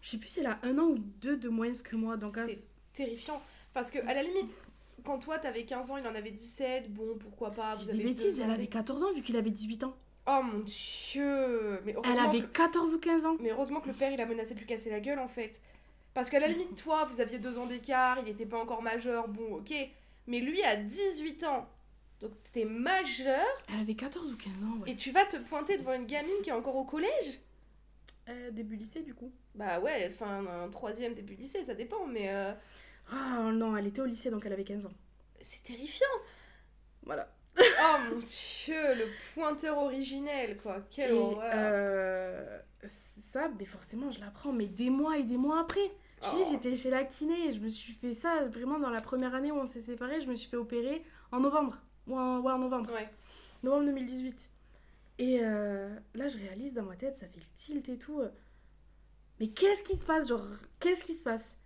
Speaker 2: Je sais plus si elle a 1 an ou 2 de moins que moi. Donc
Speaker 1: C'est terrifiant. Parce que, à la limite, quand toi t'avais 15 ans, il en avait 17, bon, pourquoi pas,
Speaker 2: je
Speaker 1: vous
Speaker 2: dis
Speaker 1: avez
Speaker 2: des bêtises,
Speaker 1: 2 ans
Speaker 2: elle avait 14 ans vu qu'il avait 18 ans.
Speaker 1: Oh mon dieu. Mais
Speaker 2: Elle
Speaker 1: heureusement,
Speaker 2: avait 14 ou 15 ans.
Speaker 1: mais heureusement que le père, il a menacé de lui casser la gueule, en fait. Parce qu'à la limite, toi, vous aviez 2 ans d'écart, il était pas encore majeur, bon, ok. Mais lui a 18 ans. Donc t'es majeur
Speaker 2: Elle avait 14 ou 15 ans, ouais.
Speaker 1: et tu vas te pointer devant une gamine qui est encore au collège?
Speaker 2: Début lycée, du coup.
Speaker 1: Bah ouais, enfin, un 3e début lycée, ça dépend, mais
Speaker 2: Ah non, elle était au lycée, donc elle avait 15 ans.
Speaker 1: c'est terrifiant.
Speaker 2: Voilà.
Speaker 1: Oh mon dieu, le pointeur originel, quoi. Quelle horreur.
Speaker 2: Ça, mais forcément, je l'apprends, mais des mois et des mois après. Je dis, j'étais chez la kiné, je me suis fait ça vraiment dans la première année où on s'est séparés, je me suis fait opérer en novembre. En novembre.
Speaker 1: Ouais.
Speaker 2: Novembre 2018. Et là, je réalise dans ma tête, ça fait le tilt et tout. Mais qu'est-ce qui se passe? Genre, qu'est-ce qui se passe?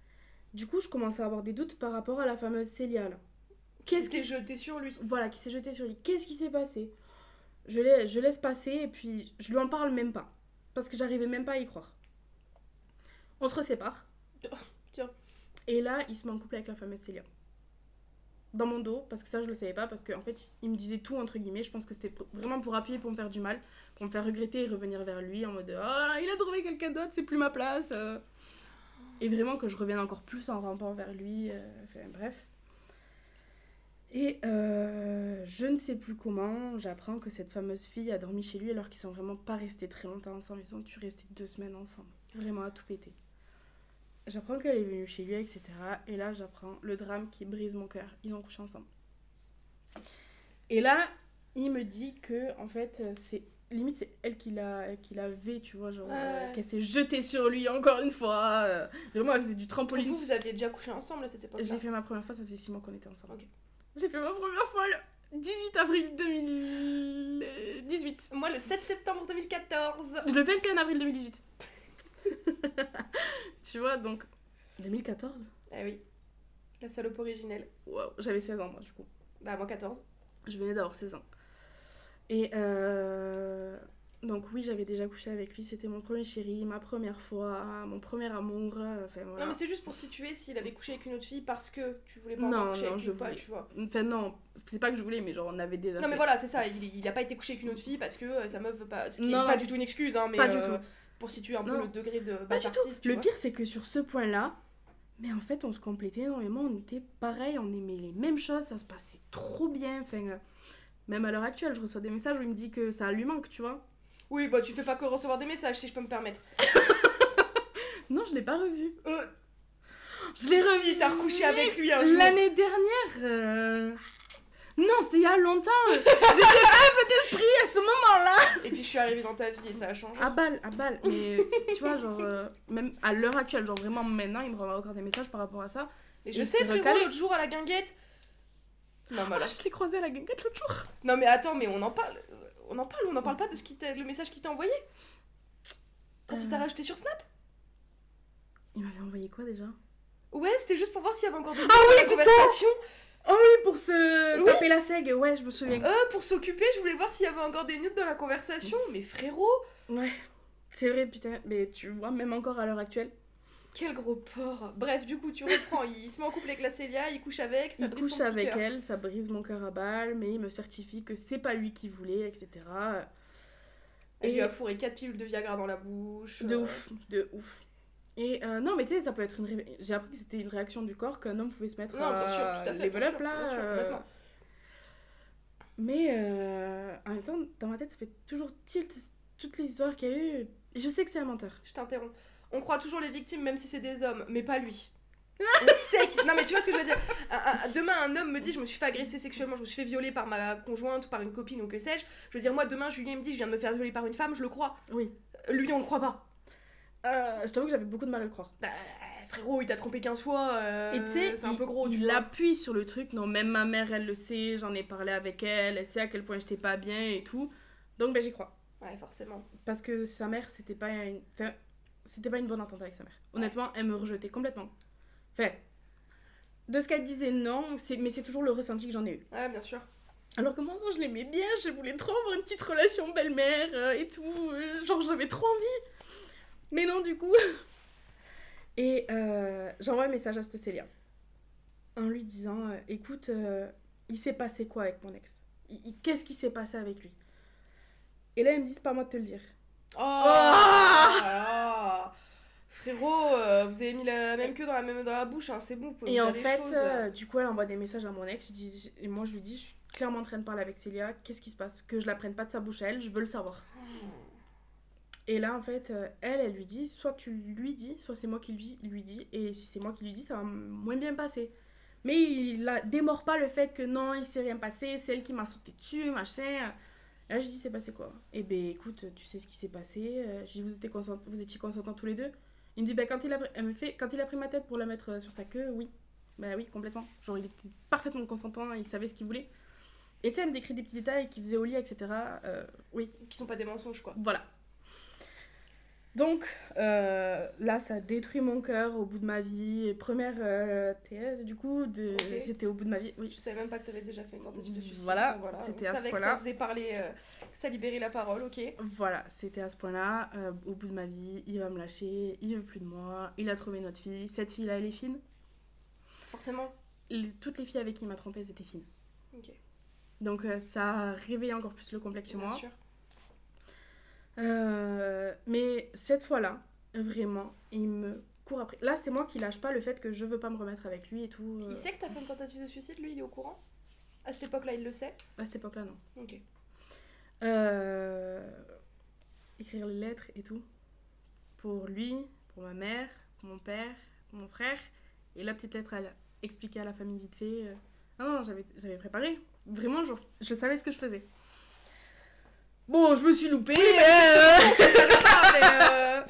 Speaker 2: Du coup, je commence à avoir des doutes par rapport à la fameuse Célia, là.
Speaker 1: Qu'est-ce qui s'est jeté sur lui?
Speaker 2: Voilà, qui s'est jeté sur lui. Qu'est-ce qui s'est passé? Je laisse passer et puis je lui en parle même pas. Parce que j'arrivais même pas à y croire. On se resépare.
Speaker 1: Tiens.
Speaker 2: Et là, il se met en couple avec la fameuse Célia. Dans mon dos, parce que ça, je le savais pas, parce qu'en fait, il me disait tout, entre guillemets. Je pense que c'était vraiment pour appuyer, pour me faire du mal, pour me faire regretter et revenir vers lui en mode « Oh, il a trouvé quelqu'un d'autre, c'est plus ma place. » Et vraiment que je revienne encore plus en rampant vers lui. Enfin, bref. Et je ne sais plus comment, j'apprends que cette fameuse fille a dormi chez lui alors qu'ils sont vraiment pas restés très longtemps ensemble. Ils ont dû rester 2 semaines ensemble. Vraiment à tout péter. J'apprends qu'elle est venue chez lui, etc. Et là, j'apprends le drame qui brise mon cœur. Ils ont couché ensemble. Et là, il me dit que, en fait, c'est limite, c'est elle qui l'avait, tu vois, genre, qu'elle s'est jetée sur lui encore une fois. Vraiment, elle faisait du trampoline.
Speaker 1: Vous aviez déjà couché ensemble à cette époque-là?
Speaker 2: J'ai fait ma première fois, ça faisait 6 mois qu'on était ensemble.
Speaker 1: Ok.
Speaker 2: J'ai fait ma première fois le 18 avril 2018.
Speaker 1: Moi, le 7 septembre 2014.
Speaker 2: Le 21 avril 2018. Tu vois, donc, 2014.
Speaker 1: Ah oui, la salope originelle.
Speaker 2: Waouh, j'avais 16 ans, moi, du coup.
Speaker 1: Bah, moi 14.
Speaker 2: Je venais d'avoir 16 ans. Et donc oui, j'avais déjà couché avec lui, c'était mon premier chéri, ma première fois, mon premier amour, enfin voilà.
Speaker 1: Non mais c'est juste pour situer s'il avait couché avec une autre fille parce que tu voulais pas encore coucher avec lui ou pas, tu vois.
Speaker 2: Enfin non, c'est pas que je voulais, mais genre on avait déjà
Speaker 1: Non
Speaker 2: fait.
Speaker 1: mais voilà, c'est ça, il a pas été couché avec une autre fille parce que sa meuf veut pas... Ce qui est
Speaker 2: Non,
Speaker 1: pas du tout une excuse, hein, mais
Speaker 2: pas du tout.
Speaker 1: pour situer un peu
Speaker 2: Non.
Speaker 1: le degré de
Speaker 2: Pas du
Speaker 1: bâtardise,
Speaker 2: tout. Le pire c'est que sur ce point-là, mais en fait on se complétait énormément, on était pareil, on aimait les mêmes choses, ça se passait trop bien, enfin... Même à l'heure actuelle, je reçois des messages où il me dit que ça lui manque, tu vois.
Speaker 1: Oui, bah tu fais pas que recevoir des messages, si je peux me permettre.
Speaker 2: Non, je l'ai pas revu.
Speaker 1: Je l'ai revu. Si, t'as recouché avec lui un jour.
Speaker 2: L'année dernière. Non, c'était il y a longtemps. J'étais pas un peu d'esprit à ce moment-là.
Speaker 1: Et puis je suis arrivée dans ta vie et ça a changé.
Speaker 2: À balle. Mais tu vois, genre, même à l'heure actuelle, genre vraiment maintenant, il me renvoie encore des messages par rapport à ça.
Speaker 1: Et je sais, frérot, l'autre jour à la guinguette. Non, mais alors...
Speaker 2: je l'ai croisé à la guinguette l'autre jour.
Speaker 1: Non, mais attends, mais on en parle. On en parle pas de le message qu'il t'a envoyé quand il t'a rajouté sur Snap?
Speaker 2: Il m'avait envoyé quoi déjà?
Speaker 1: Ouais, c'était juste pour voir s'il y avait encore des
Speaker 2: putain
Speaker 1: conversations.
Speaker 2: Oh oui, pour se taper la seg, ouais, je me souviens.
Speaker 1: Pour s'occuper, je voulais voir s'il y avait encore des nudes dans la conversation. Mais frérot.
Speaker 2: Ouais, c'est vrai, putain. Mais tu vois, même encore à l'heure actuelle.
Speaker 1: Quel gros porc. Bref, du coup, tu reprends. Il se met en couple avec la Célia, il couche avec, ça brise son petit cœur.
Speaker 2: Il couche avec elle, ça brise mon cœur à balle, mais il me certifie que c'est pas lui qui voulait, etc.
Speaker 1: Elle lui a fourré 4 pilules de Viagra dans la bouche.
Speaker 2: De ouf. Et non, mais tu sais, ça peut être une... J'ai appris que c'était une réaction du corps qu'un homme pouvait se mettre
Speaker 1: bien sûr, tout à fait,
Speaker 2: level up, là. Mais en même temps, dans ma tête, ça fait toujours tilt toutes les histoires qu'il y a eu. Je sais que c'est un menteur.
Speaker 1: Je t'interromps. On croit toujours les victimes, même si c'est des hommes, mais pas lui. On sait qu'il... Non mais tu vois ce que je veux dire. Demain un homme me dit je me suis fait agresser sexuellement, je me suis fait violer par ma conjointe ou par une copine ou que sais-je. Je veux dire moi demain Julien me dit je viens de me faire violer par une femme, je le crois.
Speaker 2: Oui.
Speaker 1: Lui on le croit pas.
Speaker 2: Je t'avoue que j'avais beaucoup de mal à le croire.
Speaker 1: Frérot il t'a trompé 15 fois,
Speaker 2: et tu sais,
Speaker 1: c'est un peu gros.
Speaker 2: Il appuie sur le truc, non même ma mère elle le sait, j'en ai parlé avec elle, elle sait à quel point j'étais pas bien et tout. Donc ben j'y crois.
Speaker 1: Ouais forcément.
Speaker 2: Parce que sa mère c'était pas une... Enfin, c'était pas une bonne entente avec sa mère. Honnêtement, elle me rejetait complètement. Enfin, de ce qu'elle disait, non, mais c'est toujours le ressenti que j'en ai eu.
Speaker 1: Ouais, bien sûr.
Speaker 2: Alors que moi, je l'aimais bien, je voulais trop avoir une petite relation belle-mère et tout. Genre, j'avais trop envie. Mais non, du coup. Et j'envoie un message à cette Célia. En lui disant, écoute, il s'est passé quoi avec mon ex? Qu'est-ce qui s'est passé avec lui? Et là, elle me dit, c'est pas à moi de te le dire.
Speaker 1: Frérot, vous avez mis la même queue dans la bouche, hein, c'est bon, vous pouvez
Speaker 2: et
Speaker 1: me
Speaker 2: en
Speaker 1: dire
Speaker 2: fait,
Speaker 1: des choses,
Speaker 2: du coup, elle envoie des messages à mon ex, et moi je lui dis, je suis clairement en train de parler avec Célia, qu'est-ce qui se passe? Que je la prenne pas de sa bouche à elle, je veux le savoir. Et là, en fait, elle lui dit, soit tu lui dis, soit c'est moi qui lui dis, et si c'est moi qui lui dis, ça va moins bien passer. Mais il démord pas le fait que non, il s'est rien passé, c'est elle qui m'a sauté dessus, machin. Et là, je dis, c'est passé quoi? Eh ben, écoute, tu sais ce qui s'est passé. Je dis, vous étiez consentants tous les deux? Il me dit, quand il a pris ma tête pour la mettre sur sa queue, oui. Bah oui, complètement. Genre, il était parfaitement consentant, il savait ce qu'il voulait. Et tu sais, elle me décrit des petits détails qu'il faisait au lit, etc. Oui.
Speaker 1: Qui sont pas des mensonges, quoi.
Speaker 2: Voilà. Donc, là, ça détruit mon cœur au bout de ma vie. Première thèse, du coup,
Speaker 1: Okay.
Speaker 2: j'étais au bout de ma vie. Oui.
Speaker 1: Je savais même pas que t'avais déjà fait une tentative de suicide.
Speaker 2: Voilà, c'était à ce point-là.
Speaker 1: On savait que ça faisait parler, que ça libérait la parole, ok.
Speaker 2: Voilà, c'était à ce point-là. Au bout de ma vie, il va me lâcher, il veut plus de moi, il a trouvé notre fille. Cette fille-là, elle est fine.
Speaker 1: Forcément.
Speaker 2: Toutes les filles avec qui il m'a trompée, c'était fine.
Speaker 1: Ok.
Speaker 2: Donc, ça a réveillé encore plus le complexe chez moi.
Speaker 1: Bien sûr.
Speaker 2: Mais cette fois-là, vraiment, il me court après. Là, c'est moi qui lâche pas le fait que je veux pas me remettre avec lui et tout.
Speaker 1: Il sait que t'as fait une tentative de suicide, lui, il est au courant? À cette époque-là, il le sait?
Speaker 2: À cette époque-là, non.
Speaker 1: Ok.
Speaker 2: Écrire les lettres et tout. Pour lui, pour ma mère, pour mon père, pour mon frère. Et la petite lettre, elle expliquait à la famille vite fait. Ah non, j'avais préparé. Vraiment, genre, je savais ce que je faisais. Bon, je me suis loupée,
Speaker 1: Oui,
Speaker 2: mais...
Speaker 1: ça va pas,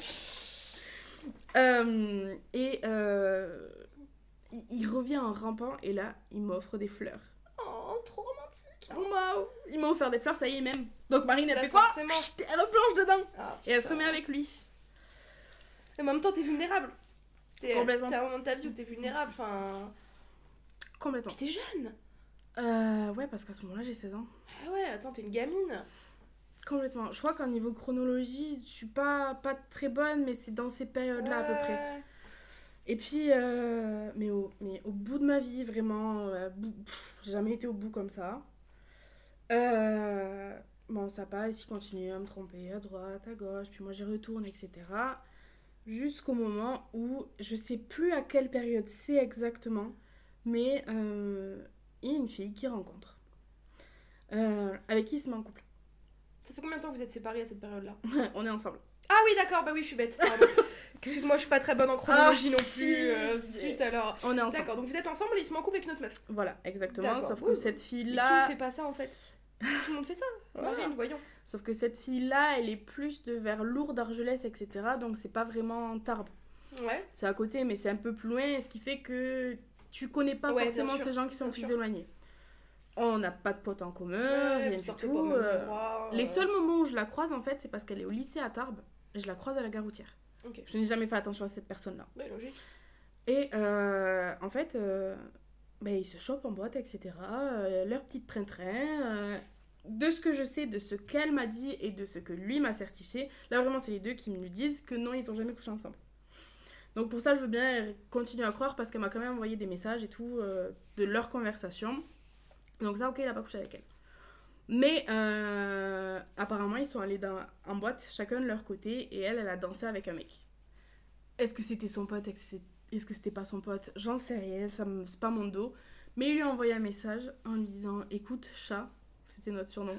Speaker 2: il revient en rampant, et là, il m'offre des fleurs.
Speaker 1: Oh, trop romantique.
Speaker 2: Bon, bah, il m'a offert des fleurs, ça y est, même. Donc Marine, elle
Speaker 1: Bah,
Speaker 2: fait quoi?
Speaker 1: forcément.
Speaker 2: Elle replonge dedans.
Speaker 1: Ah,
Speaker 2: Et elle se
Speaker 1: putain.
Speaker 2: remet avec lui.
Speaker 1: Et en même temps, t'es vulnérable.
Speaker 2: Complètement.
Speaker 1: T'as un moment de ta vie où t'es vulnérable, enfin...
Speaker 2: Complètement.
Speaker 1: Puis t'es jeune.
Speaker 2: Ouais, parce qu'à ce moment-là, j'ai 16 ans.
Speaker 1: Ah ouais, attends, t'es une gamine.
Speaker 2: Complètement. Je crois qu'en niveau chronologie, je suis pas très bonne, mais c'est dans ces périodes-là à peu près.
Speaker 1: Ouais.
Speaker 2: Et puis, mais au bout de ma vie, vraiment, j'ai jamais été au bout comme ça. Bon, ça passe, il continue à me tromper à droite, à gauche, puis moi j'y retourne, etc. Jusqu'au moment où, je sais plus à quelle période c'est exactement, mais il y a une fille qu'il rencontre, avec qui il se met en couple.
Speaker 1: Ça fait combien de temps que vous êtes séparés à cette période-là?
Speaker 2: On est ensemble.
Speaker 1: Ah oui, d'accord, bah oui, je suis bête. Pardon. Excuse-moi, je suis pas très bonne en chronologie non plus.
Speaker 2: si.
Speaker 1: Zut alors.
Speaker 2: On est ensemble.
Speaker 1: D'accord, donc vous êtes ensemble et il se met en couple avec une autre meuf.
Speaker 2: Voilà, exactement.
Speaker 1: D'accord.
Speaker 2: Sauf
Speaker 1: Ouh.
Speaker 2: que cette
Speaker 1: Mais
Speaker 2: fille-là...
Speaker 1: qui fait pas ça en fait? Tout le monde fait ça.
Speaker 2: Voilà.
Speaker 1: Marine, voyons.
Speaker 2: Sauf que cette fille-là, elle est plus de vers Lourdes, Argelès, etc. Donc c'est pas vraiment Tarbes.
Speaker 1: Ouais.
Speaker 2: C'est à côté, mais c'est un peu plus loin, ce qui fait que tu connais pas
Speaker 1: Ouais,
Speaker 2: forcément
Speaker 1: bien sûr,
Speaker 2: ces gens qui sont
Speaker 1: bien
Speaker 2: plus
Speaker 1: sûr.
Speaker 2: éloignés. On n'a pas de potes en commun,
Speaker 1: Ouais,
Speaker 2: rien
Speaker 1: vous
Speaker 2: du
Speaker 1: sortez
Speaker 2: tout.
Speaker 1: pas au même endroit,
Speaker 2: Les seuls moments où je la croise, en fait, c'est parce qu'elle est au lycée à Tarbes. Et je la croise à la gare routière.
Speaker 1: Ok.
Speaker 2: Je n'ai jamais fait attention à cette personne-là.
Speaker 1: Ouais, logique.
Speaker 2: Et en fait, ben, ils se chopent en boîte, etc. Leur petite train-train. De ce que je sais, de ce qu'elle m'a dit et de ce que lui m'a certifié, là vraiment c'est les deux qui me disent que non, ils ont jamais couché ensemble. Donc pour ça, je veux bien continuer à croire parce qu'elle m'a quand même envoyé des messages et tout de leur conversation. Donc ça, ok, il a pas couché avec elle. Mais apparemment, ils sont allés en boîte, chacun de leur côté, et elle a dansé avec un mec. Est-ce que c'était son pote? Est-ce que c'était pas son pote? J'en sais rien, c'est pas mon dos. Mais il lui a envoyé un message en lui disant: écoute, chat, c'était notre surnom.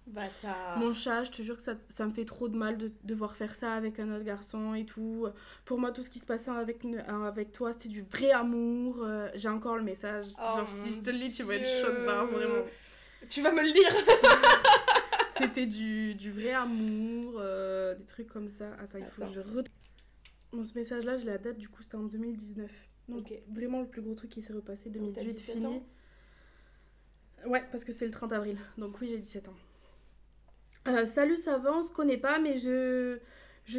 Speaker 1: Bâtard.
Speaker 2: Mon chat, je te jure que ça me fait trop de mal de devoir faire ça avec un autre garçon et tout. Pour moi, tout ce qui se passait avec toi, c'était du vrai amour. J'ai encore le message.
Speaker 1: Oh
Speaker 2: genre, si je te le lis, tu vas être
Speaker 1: Dieu.
Speaker 2: chaud de barre, vraiment.
Speaker 1: Tu vas me le lire.
Speaker 2: C'était du vrai amour, des trucs comme ça. Attends, il faut que je Bon, ce message-là, je l'ai à date, du coup, c'était en 2019. Donc,
Speaker 1: Ok.
Speaker 2: vraiment le plus gros truc qui s'est repassé,
Speaker 1: Donc, t'as
Speaker 2: 2018
Speaker 1: 17
Speaker 2: fini.
Speaker 1: ans.
Speaker 2: Ouais, parce que c'est le 30 avril. Donc oui, j'ai 17 ans. Salut, ça va, on se connaît pas, mais je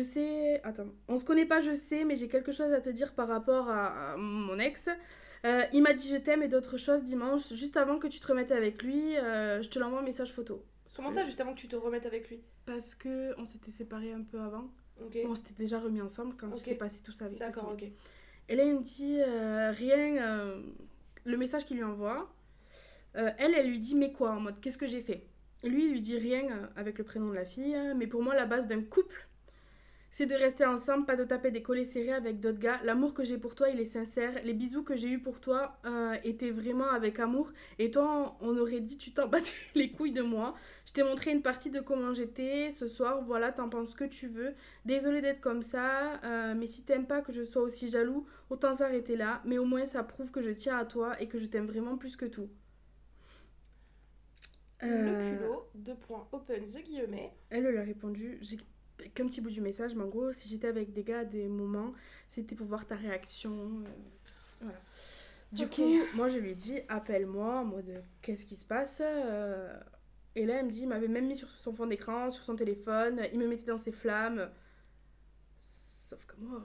Speaker 2: sais... Attends, on se connaît pas, je sais, mais j'ai quelque chose à te dire par rapport à mon ex. Il m'a dit je t'aime et d'autres choses dimanche, juste avant que tu te remettes avec lui. Je te l'envoie un message photo.
Speaker 1: Comment ça, juste avant que tu te remettes avec lui?
Speaker 2: Parce que on s'était séparés un peu avant.
Speaker 1: Ok.
Speaker 2: On s'était déjà remis ensemble quand il
Speaker 1: Ok.
Speaker 2: s'est passé tout ça avec cette
Speaker 1: D'accord,
Speaker 2: fille.
Speaker 1: ok.
Speaker 2: Et là, il me dit rien. Le message qu'il lui envoie, elle lui dit mais quoi, en mode qu'est-ce que j'ai fait? Et lui, il lui dit rien avec le prénom de la fille, mais pour moi, la base d'un couple, c'est de rester ensemble, pas de taper des collets serrés avec d'autres gars. L'amour que j'ai pour toi, il est sincère. Les bisous que j'ai eus pour toi étaient vraiment avec amour. Et toi, on aurait dit tu t'en battais les couilles de moi. Je t'ai montré une partie de comment j'étais ce soir. Voilà, t'en penses ce que tu veux. Désolée d'être comme ça, mais si t'aimes pas que je sois aussi jaloux, autant s'arrêter là. Mais au moins, ça prouve que je tiens à toi et que je t'aime vraiment plus que tout.
Speaker 1: Le culot, 2 points, open the guillemets.
Speaker 2: Elle lui a répondu, j'ai qu'un petit bout du message, mais en gros, si j'étais avec des gars à des moments, c'était pour voir ta réaction. Voilà. Du coup, moi je lui ai dit, appelle-moi, en mode, qu'est-ce qui se passe? Et là, elle me dit, il m'avait même mis sur son fond d'écran, sur son téléphone, il me mettait dans ses flammes. Sauf que moi,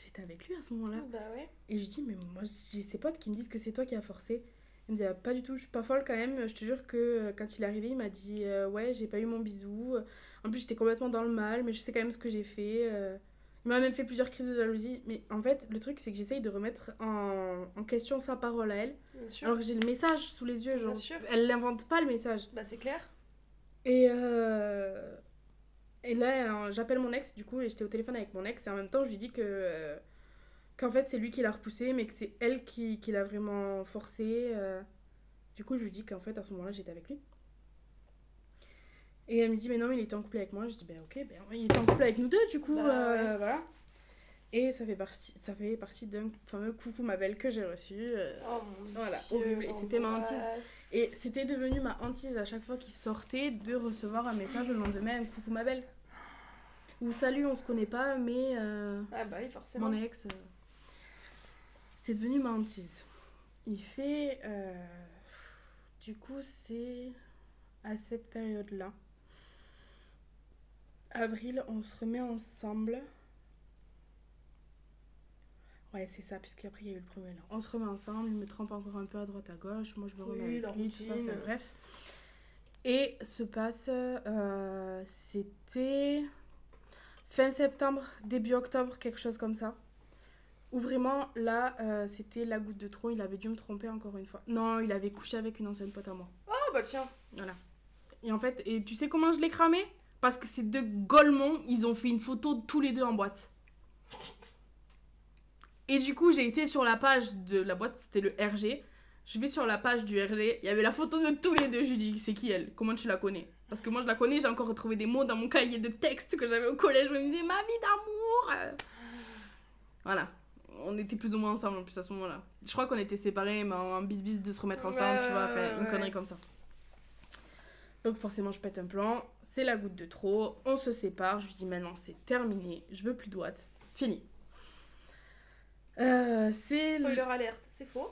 Speaker 2: j'étais avec lui à ce moment-là.
Speaker 1: Bah ouais.
Speaker 2: Et je lui dis, mais moi j'ai ses potes qui me disent que c'est toi qui as forcé. Il me dit, ah, pas du tout, je suis pas folle quand même. Je te jure que quand il est arrivé, il m'a dit, ouais, j'ai pas eu mon bisou. En plus, j'étais complètement dans le mal, mais je sais quand même ce que j'ai fait. Il m'a même fait plusieurs crises de jalousie. Mais en fait, le truc, c'est que j'essaye de remettre en question sa parole à elle.
Speaker 1: Bien sûr.
Speaker 2: Alors que j'ai le message sous les yeux, genre.
Speaker 1: Bien sûr.
Speaker 2: Elle l'invente pas, le message.
Speaker 1: Bah c'est clair.
Speaker 2: Et là, j'appelle mon ex, du coup, et j'étais au téléphone avec mon ex, et en même temps, je lui dis qu'en fait, c'est lui qui l'a repoussé, mais que c'est elle qui l'a vraiment forcé. Du coup, je lui dis qu'en fait, à ce moment-là, j'étais avec lui. Et elle me dit, mais non, il était en couple avec moi. Je dis, ben ok, ben, il était en couple avec nous deux, du coup,
Speaker 1: Bah, ouais.
Speaker 2: voilà. Et ça fait partie d'un fameux coucou ma belle que j'ai reçu.
Speaker 1: Oh mon Dieu.
Speaker 2: Voilà, horrible. Et c'était ma hantise. Et c'était devenu ma hantise à chaque fois qu'il sortait de recevoir un message le lendemain, un coucou ma belle. Ou salut, on se connaît pas, mais
Speaker 1: Ah bah oui, forcément.
Speaker 2: mon ex. C'est devenu ma hantise. Il fait. Du coup, c'est à cette période-là. Avril, on se remet ensemble. Ouais, c'est ça, puisqu'après il y a eu le premier là. On se remet ensemble, il me trompe encore un peu à droite à gauche, moi je me remets avec lui, tout ça, enfin, bref. Et se passe, c'était fin septembre, début octobre, quelque chose comme ça. Où vraiment, là, c'était la goutte de trop, il avait dû me tromper encore une fois. Non, il avait couché avec une ancienne pote à moi.
Speaker 1: Oh bah tiens.
Speaker 2: Voilà. Et en fait, et tu sais comment je l'ai cramé? Parce que ces deux golemons, ils ont fait une photo tous les deux en boîte. Et du coup, j'ai été sur la page de la boîte, c'était le RG. Je vais sur la page du RG, il y avait la photo de tous les deux. Je lui dis, c'est qui elle? Comment tu la connais? Parce que moi, je la connais, j'ai encore retrouvé des mots dans mon cahier de texte que j'avais au collège. Je me disais, ma vie d'amour. Voilà. On était plus ou moins ensemble en plus à ce moment-là. Je crois qu'on était séparés, mais en bis de se remettre ensemble, tu vois, enfin, une connerie comme ça. Donc forcément, je pète un plan. C'est la goutte de trop. On se sépare. Je lui dis, maintenant, c'est terminé. Je veux plus de boîte. Fini. C'est...
Speaker 1: Spoiler alerte, c'est faux.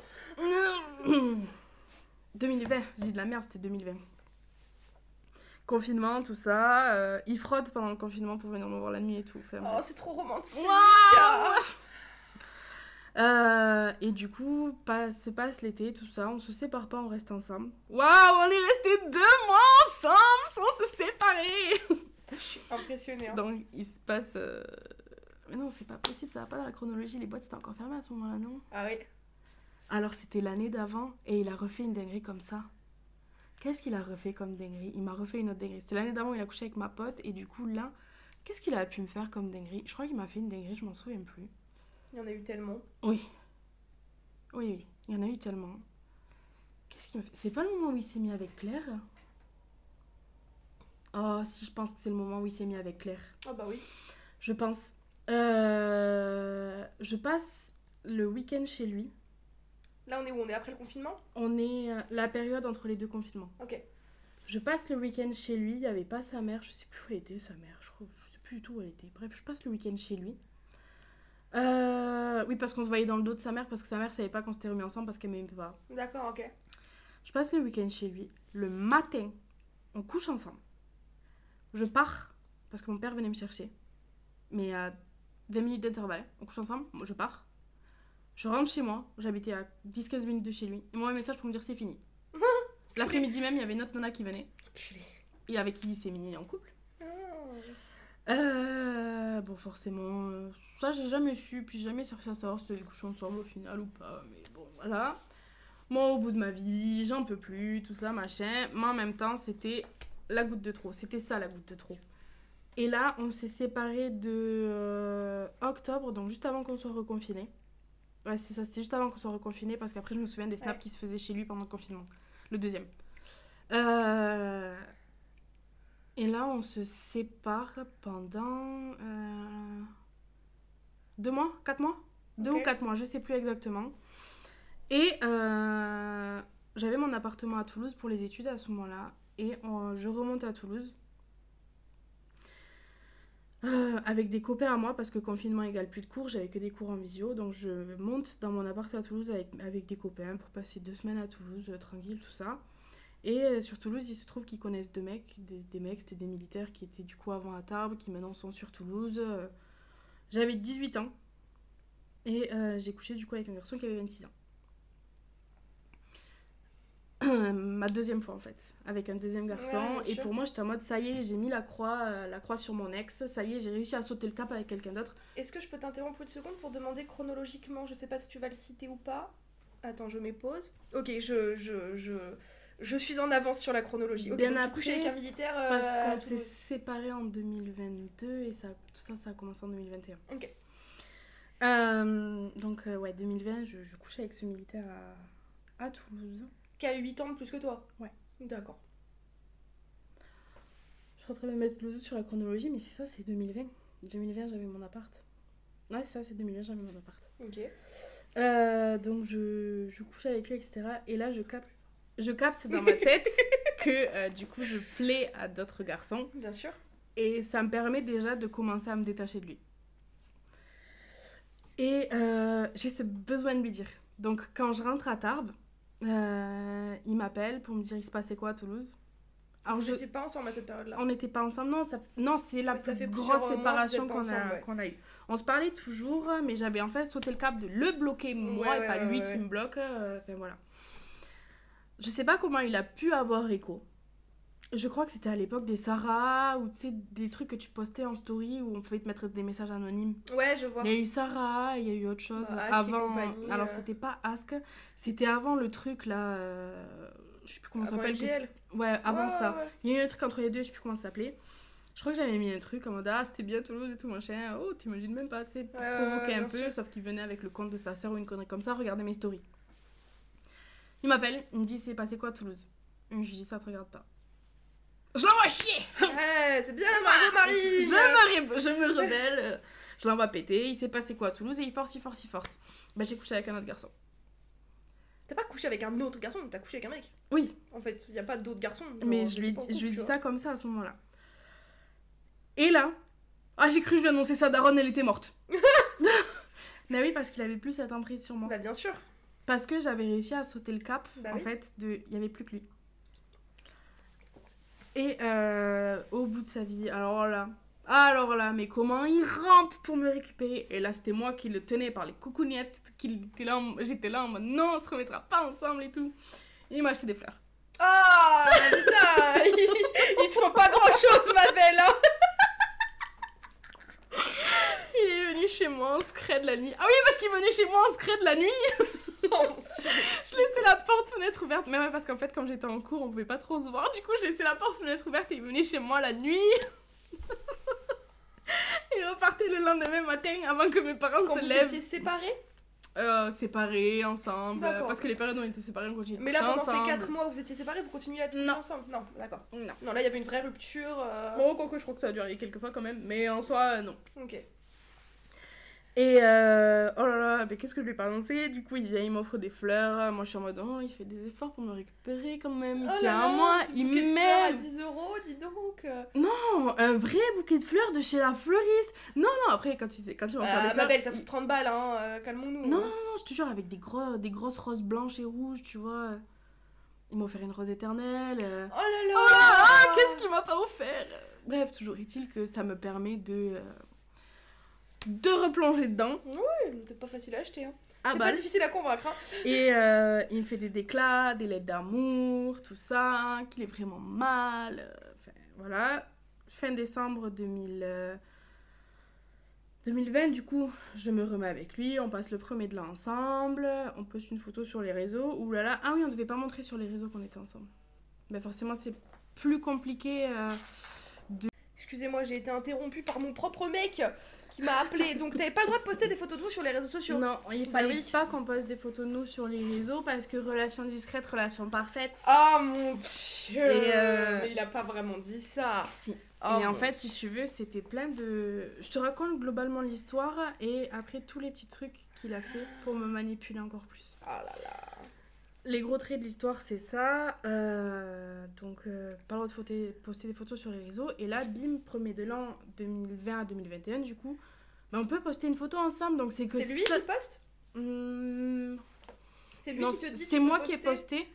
Speaker 2: 2020, je dis de la merde, c'était 2020. Confinement, tout ça. Il fraude pendant le confinement pour venir me voir la nuit et tout. Enfin,
Speaker 1: oh, c'est trop romantique.
Speaker 2: Et du coup, se passe l'été, tout ça. On se sépare pas, on reste ensemble. Waouh, on est restés 2 mois ensemble sans se séparer.
Speaker 1: Je suis impressionnée. Hein.
Speaker 2: Donc, il se passe... Mais non, c'est pas possible, ça va pas dans la chronologie. Les boîtes, c'était encore fermé à ce moment-là, non?
Speaker 1: Ah oui.
Speaker 2: Alors, c'était l'année d'avant et il a refait une dinguerie comme ça. Qu'est-ce qu'il a refait comme dinguerie? Il m'a refait une autre dinguerie. C'était l'année d'avant où il a couché avec ma pote et du coup, là, qu'est-ce qu'il a pu me faire comme dinguerie? Je crois qu'il m'a fait une dinguerie, je m'en souviens plus.
Speaker 1: Il y en a eu tellement.
Speaker 2: Oui. Oui, il y en a eu tellement. Qu'est-ce qu'il m'a fait? C'est pas le moment où il s'est mis avec Claire? Oh, si, je pense que c'est le moment où il s'est mis avec Claire.
Speaker 1: Ah bah oui.
Speaker 2: Je pense. Je passe le week-end chez lui.
Speaker 1: Là, on est où? On est après le confinement?
Speaker 2: On est la période entre les deux confinements.
Speaker 1: Ok.
Speaker 2: Je passe le week-end chez lui. Il n'y avait pas sa mère. Je sais plus où elle était, sa mère. Je sais plus du tout où elle était. Bref, je passe le week-end chez lui. Oui, parce qu'on se voyait dans le dos de sa mère. Parce que sa mère savait pas qu'on s'était remis ensemble parce qu'elle m'aimait pas.
Speaker 1: D'accord, ok.
Speaker 2: Je passe le week-end chez lui. Le matin, on couche ensemble. Je pars parce que mon père venait me chercher. Mais à 20 minutes d'intervalle, on couche ensemble, moi je pars. Je rentre chez moi, j'habitais à 10-15 minutes de chez lui. Il m'envoie un message pour me dire c'est fini. L'après-midi même, il y avait une autre nana qui venait. Et avec qui il s'est mis en couple. Bon, forcément, ça j'ai jamais su, puis j'ai jamais cherché à savoir si ils couchaient ensemble au final ou pas. Mais bon, voilà. Moi, au bout de ma vie, j'en peux plus, tout ça, machin. Mais en même temps, c'était la goutte de trop. C'était ça, la goutte de trop. Et là, on s'est séparés de octobre, donc juste avant qu'on soit reconfinés. Ouais, c'est ça, c'était juste avant qu'on soit reconfinés, parce qu'après, je me souviens des snaps qui se faisaient chez lui pendant le confinement. Le deuxième. Et là, on se sépare pendant 2 mois, 4 mois 2 ou 4 mois, je sais plus exactement. Et j'avais mon appartement à Toulouse pour les études à ce moment-là. Et je remonte à Toulouse. Avec des copains à moi, parce que confinement égale plus de cours, j'avais que des cours en visio, donc je monte dans mon appart à Toulouse avec des copains pour passer 2 semaines à Toulouse, tranquille, tout ça. Et sur Toulouse, il se trouve qu'ils connaissent des mecs, c'était des militaires qui étaient du coup avant à Tarbes, qui maintenant sont sur Toulouse. J'avais 18 ans, et j'ai couché du coup avec un garçon qui avait 26 ans. Ma deuxième fois en fait, avec un deuxième garçon.
Speaker 1: Ouais,
Speaker 2: et pour moi, j'étais en mode ça y est, j'ai mis la croix sur mon ex, ça y est, j'ai réussi à sauter le cap avec quelqu'un d'autre.
Speaker 1: Est-ce que je peux t'interrompre une seconde pour demander chronologiquement, je sais pas si tu vas le citer ou pas. Attends, je mets pause. Ok, je suis en avance sur la chronologie. Ok,
Speaker 2: Bien
Speaker 1: donc
Speaker 2: après,
Speaker 1: tu couches avec un militaire
Speaker 2: parce qu'on s'est séparés en 2022 et tout ça a commencé en 2021.
Speaker 1: Ok.
Speaker 2: Donc ouais, 2020, je couchais avec ce militaire à Toulouse.
Speaker 1: Qui a 8 ans de plus que toi?
Speaker 2: Ouais.
Speaker 1: D'accord.
Speaker 2: Je suis en train de mettre le doute sur la chronologie, mais c'est ça, c'est 2020. 2020, j'avais mon appart. Ouais, ça, c'est 2001, j'avais mon appart.
Speaker 1: Ok.
Speaker 2: Donc, je couchais avec lui, etc. Et là, je capte dans ma tête que, du coup, je plais à d'autres garçons.
Speaker 1: Bien sûr.
Speaker 2: Et ça me permet déjà de commencer à me détacher de lui. Et j'ai ce besoin de lui dire. Donc, quand je rentre à Tarbes, il m'appelle pour me dire il se passait quoi à Toulouse. Alors,
Speaker 1: Vous n'étiez pas ensemble à cette période-là?
Speaker 2: On n'était pas ensemble, non, c'est la
Speaker 1: ça fait
Speaker 2: plus
Speaker 1: plusieurs
Speaker 2: grosse
Speaker 1: mois
Speaker 2: séparation
Speaker 1: que vous êtes pas ensemble,
Speaker 2: qu'on a eue. On se parlait toujours, mais j'avais en fait sauté le cap de le bloquer moi et pas lui qui me bloque. Enfin voilà. Je sais pas comment il a pu avoir écho. Je crois que c'était à l'époque des Sarah, ou tu sais, des trucs que tu postais en story où on pouvait te mettre des messages anonymes.
Speaker 1: Ouais, je vois.
Speaker 2: Il y a eu Sarah, il y a eu autre chose.
Speaker 1: Ask
Speaker 2: avant.
Speaker 1: et compagnie,
Speaker 2: Alors c'était pas Ask, c'était avant le truc là. Je sais plus comment ça s'appelle.
Speaker 1: GL.
Speaker 2: Ouais, avant ça.
Speaker 1: Ouais.
Speaker 2: Il y a eu un truc entre les deux, je sais plus comment ça s'appelait. Je crois que j'avais mis un truc en mode ah, c'était bien Toulouse et tout machin. Oh, t'imagines même pas, tu sais, pour provoquer un peu.
Speaker 1: Sûr.
Speaker 2: Sauf qu'il venait avec le compte de sa sœur ou une connerie comme ça, regardez mes stories. Il m'appelle, il me dit c'est passé quoi à Toulouse? Je lui dis ça te regarde pas. Je l'envoie chier.
Speaker 1: Ouais, c'est bien, Margot Marie.
Speaker 2: Je me rebelle. Je l'envoie péter. Il s'est passé quoi à Toulouse et il force. Bah, j'ai couché avec un autre garçon.
Speaker 1: T'as pas couché avec un autre garçon, t'as couché avec un mec.
Speaker 2: Oui.
Speaker 1: En fait, y a pas d'autres garçons. Genre,
Speaker 2: mais je lui dis ça comme ça à ce moment-là. Et là, j'ai cru que je lui annonçais ça, Daronne, elle était morte. Mais oui, parce qu'il avait plus cette emprise sur moi.
Speaker 1: Bah bien sûr.
Speaker 2: Parce que j'avais réussi à sauter le cap,
Speaker 1: oui.
Speaker 2: fait, il y avait plus que lui. Et au bout de sa vie, alors là, mais comment il rampe pour me récupérer. Et là, c'était moi qui le tenais par les coucougnettes, j'étais là en mode non, on se remettra pas ensemble et tout. Et il m'a acheté des fleurs.
Speaker 1: Ah, putain, il te faut pas grand chose, ma belle, hein.
Speaker 2: Il est venu chez moi en scred la nuit. Ah oui, parce qu'il venait chez moi en scred la nuit.
Speaker 1: Oh mon Dieu.
Speaker 2: Je laissais la porte-fenêtre ouverte. Mais ouais, parce qu'en fait, comme j'étais en cours, on pouvait pas trop se voir. Du coup, je laissais la porte-fenêtre ouverte et il venait chez moi la nuit. Il repartait le lendemain matin avant que mes parents
Speaker 1: Quand
Speaker 2: se
Speaker 1: vous
Speaker 2: lèvent.
Speaker 1: étiez séparés?
Speaker 2: Séparés, ensemble.
Speaker 1: D'accord.
Speaker 2: Parce que les périodes où on était séparés, on continuait de
Speaker 1: Mais là,
Speaker 2: coucher
Speaker 1: pendant
Speaker 2: ensemble.
Speaker 1: ces 4 mois où vous étiez séparés, vous continuez à être coucher ensemble? Non, d'accord. Non, là, il y avait une vraie rupture.
Speaker 2: Bon, quoique je crois que ça a duré quelques fois quand même. Mais en soi, non.
Speaker 1: Ok.
Speaker 2: Et oh là là, mais qu'est-ce que je lui ai pas annoncé? Du coup, il vient, il m'offre des fleurs. Moi, je suis en mode, oh, il fait des efforts pour me récupérer quand même. Il tient à moi, il m'aime.
Speaker 1: 10 €, dis donc.
Speaker 2: Non, un vrai bouquet de fleurs de chez la fleuriste. Non, après, quand il va faire des fleurs.
Speaker 1: Ma belle, ça coûte 30 balles, hein. Calmons-nous.
Speaker 2: Non, je te jure, avec des grosses roses blanches et rouges, tu vois. Il m'a offert une rose éternelle.
Speaker 1: Oh là là.
Speaker 2: Oh là, qu'est-ce qu'il m'a pas offert? Bref, toujours est-il que ça me permet de replonger dedans.
Speaker 1: Ouais, c'est pas facile à acheter, hein.
Speaker 2: Ah
Speaker 1: c'est
Speaker 2: bah,
Speaker 1: pas difficile à convaincre, hein.
Speaker 2: Et il me fait des déclats, des lettres d'amour, tout ça, qu'il est vraiment mal. Enfin, voilà. Fin décembre 2020, du coup, je me remets avec lui, on passe le premier de l'an ensemble, on poste une photo sur les réseaux. Ouh là là, ah oui, on devait pas montrer sur les réseaux qu'on était ensemble. Ben forcément, c'est plus compliqué
Speaker 1: Excusez-moi, j'ai été interrompue par mon propre mec qui m'a appelé. Donc t'avais pas le droit de poster des photos de vous sur les réseaux sociaux?
Speaker 2: Non, il fallait pas qu'on poste des photos de nous sur les réseaux parce que relation discrète, relation parfaite.
Speaker 1: Oh mon Dieu.
Speaker 2: Et
Speaker 1: Mais il a pas vraiment dit ça.
Speaker 2: Si.
Speaker 1: Oh
Speaker 2: et en fait, si tu veux, c'était plein de... Je te raconte globalement l'histoire et après tous les petits trucs qu'il a fait pour me manipuler encore plus.
Speaker 1: Oh là là.
Speaker 2: Les gros traits de l'histoire, c'est ça. Donc, pas le droit de poster des photos sur les réseaux. Et là, bim, premier de l'an 2020 à 2021, du coup, on peut poster une photo ensemble. Donc c'est
Speaker 1: lui qui poste? C'est lui
Speaker 2: non,
Speaker 1: qui te dit?
Speaker 2: C'est moi qui ai posté.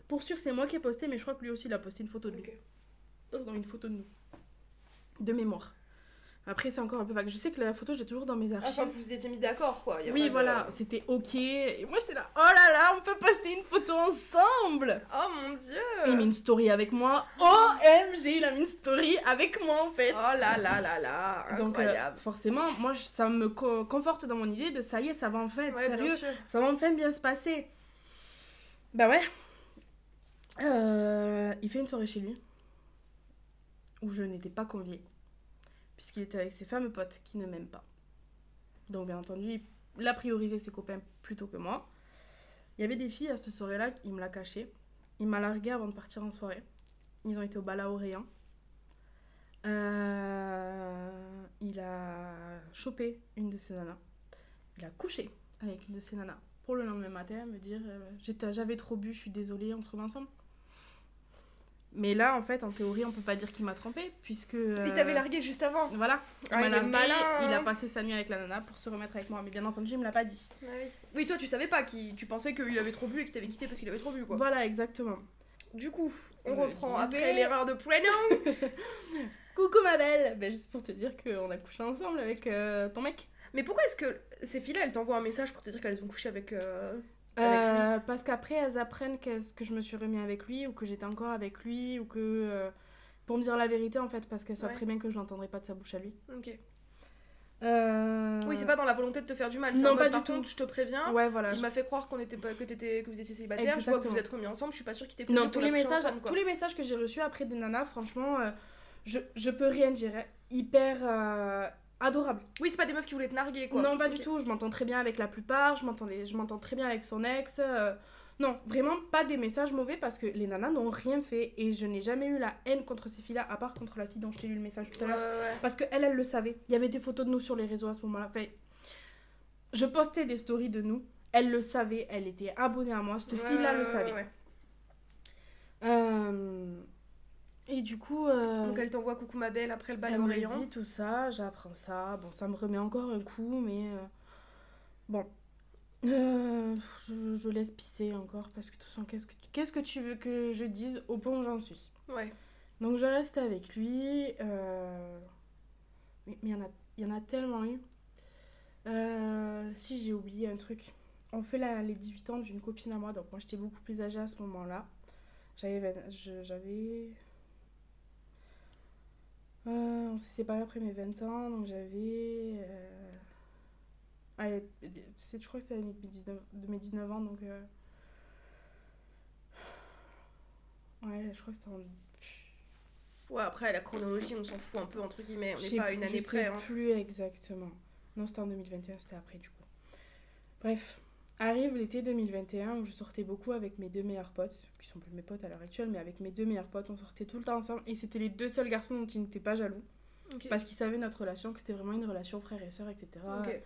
Speaker 2: Pour sûr, c'est moi qui ai posté, mais je crois que lui aussi, il a posté une photo de lui. Dans une photo de nous. De mémoire. Après, c'est encore un peu vague. Je sais que la photo, j'ai toujours dans mes archives.
Speaker 1: Enfin, vous vous étiez mis d'accord, quoi.
Speaker 2: Oui, voilà, c'était ok. Et moi, j'étais là, oh là là, on peut poster une photo ensemble.
Speaker 1: Oh mon Dieu.
Speaker 2: Il met une story avec moi. OMG, il a mis une story avec moi, en fait.
Speaker 1: Oh là là là là, incroyable.
Speaker 2: Donc, forcément, moi, ça me conforte dans mon idée de ça y est, ça va enfin être sérieux. Ça va enfin bien se passer. Bah ouais. Il fait une soirée chez lui. Où je n'étais pas conviée. Puisqu'il était avec ses fameux potes qui ne m'aiment pas. Donc, bien entendu, il a priorisé ses copains plutôt que moi. Il y avait des filles à cette soirée-là, il me l'a caché. Il m'a largué avant de partir en soirée. Ils ont été au bal à Orléans. Il a chopé une de ses nanas. Il a couché avec une de ses nanas. Pour le lendemain matin, me dire j'avais trop bu, je suis désolée, on se remet ensemble. Mais là, en fait, en théorie, on peut pas dire qu'il m'a trompée, puisque...
Speaker 1: Il t'avait largué juste avant.
Speaker 2: Voilà.
Speaker 1: Ah, il est malin,
Speaker 2: il a passé sa nuit avec la nana pour se remettre avec moi. Mais bien entendu, il me l'a pas dit.
Speaker 1: Ah oui. Oui, toi, tu savais pas, tu pensais qu'il avait trop bu et que t'avais quitté parce qu'il avait trop bu, quoi.
Speaker 2: Voilà, exactement.
Speaker 1: Du coup, on reprend après l'erreur de prénom.
Speaker 2: Coucou ma belle. Ben, juste pour te dire qu'on a couché ensemble avec ton mec.
Speaker 1: Mais pourquoi est-ce que ces filles-là, elles t'envoient un message pour te dire qu'elles ont couché avec lui?
Speaker 2: Parce qu'après, elles apprennent que je me suis remis avec lui, ou que j'étais encore avec lui, ou que... pour me dire la vérité, en fait, parce qu'elles savent très bien que je l'entendrai pas de sa bouche à lui.
Speaker 1: Ok. Oui, c'est pas dans la volonté de te faire du mal. Non, pas du tout. Contre, je te préviens.
Speaker 2: Ouais, voilà.
Speaker 1: Il m'a fait croire que vous étiez célibataire.
Speaker 2: Exactement.
Speaker 1: Je vois que vous êtes remis ensemble. Je suis pas sûre qu'il t'ait prévenu.
Speaker 2: Non, tous les messages que j'ai reçus après des nanas, franchement, je peux rien dire. Hyper adorable.
Speaker 1: Oui, c'est pas des meufs qui voulaient te narguer, quoi.
Speaker 2: Non, pas du tout. Je m'entends très bien avec la plupart. Je m'entends très bien avec son ex. Non, vraiment pas des messages mauvais, parce que les nanas n'ont rien fait et je n'ai jamais eu la haine contre ces filles-là, à part contre la fille dont je t'ai lu le message tout à l'heure. Parce qu'elle le savait. Il y avait des photos de nous sur les réseaux à ce moment-là. Enfin, je postais des stories de nous. Elle le savait. Elle était abonnée à moi. Cette fille-là le savait. Et du coup...
Speaker 1: Donc elle t'envoie coucou ma belle après le bal à Orléans.
Speaker 2: Elle me dit tout ça, j'apprends ça. Bon, ça me remet encore un coup, mais... Bon... je laisse pisser encore, parce que de toute façon, qu'est-ce que tu veux que je dise au point où j'en suis?
Speaker 1: Ouais.
Speaker 2: Donc je reste avec lui. Mais il y en a tellement eu. Si, j'ai oublié un truc. On fait les 18 ans d'une copine à moi, donc moi j'étais beaucoup plus âgée à ce moment-là. On s'est séparés après mes 20 ans, donc j'avais... je crois que c'était de mes 19 ans, donc... Ouais, je crois que c'était en...
Speaker 1: Ouais, après, la chronologie, on s'en fout un peu, entre guillemets. On n'est pas à une année près.
Speaker 2: Je sais plus exactement. Non, c'était en 2021, c'était après, du coup. Bref, arrive l'été 2021, où je sortais beaucoup avec mes deux meilleurs potes, qui sont plus mes potes à l'heure actuelle, mais avec mes deux meilleurs potes, on sortait tout le temps ensemble, et c'était les deux seuls garçons dont ils n'étaient pas jaloux. Okay. Parce qu'ils savaient notre relation, que c'était vraiment une relation frère et sœur, etc.
Speaker 1: Okay.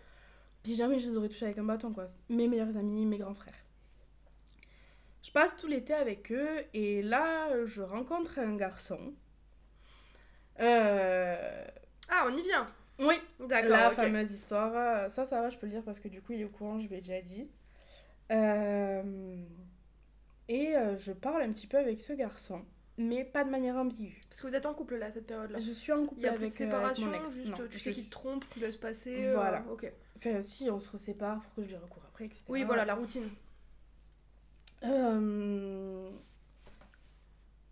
Speaker 2: Puis jamais je les aurais touchés avec un bâton, quoi. Mes meilleurs amis, mes grands frères. Je passe tout l'été avec eux, et là, je rencontre un garçon.
Speaker 1: Ah, on y vient.
Speaker 2: Oui,
Speaker 1: d'accord.
Speaker 2: La fameuse histoire. Ça va, je peux le dire, parce que du coup, il est au courant, je lui ai déjà dit. Et je parle un petit peu avec ce garçon, mais pas de manière ambiguë.
Speaker 1: Parce que vous êtes en couple, là, à cette période-là.
Speaker 2: Je suis en couple avec
Speaker 1: séparation,
Speaker 2: mon ex.
Speaker 1: Juste, non, tu sais qu'il te trompe, tu laisses passer.
Speaker 2: Voilà.
Speaker 1: Ok.
Speaker 2: Enfin, si, on se sépare pour que je lui recours après, etc.
Speaker 1: Oui, voilà, la routine.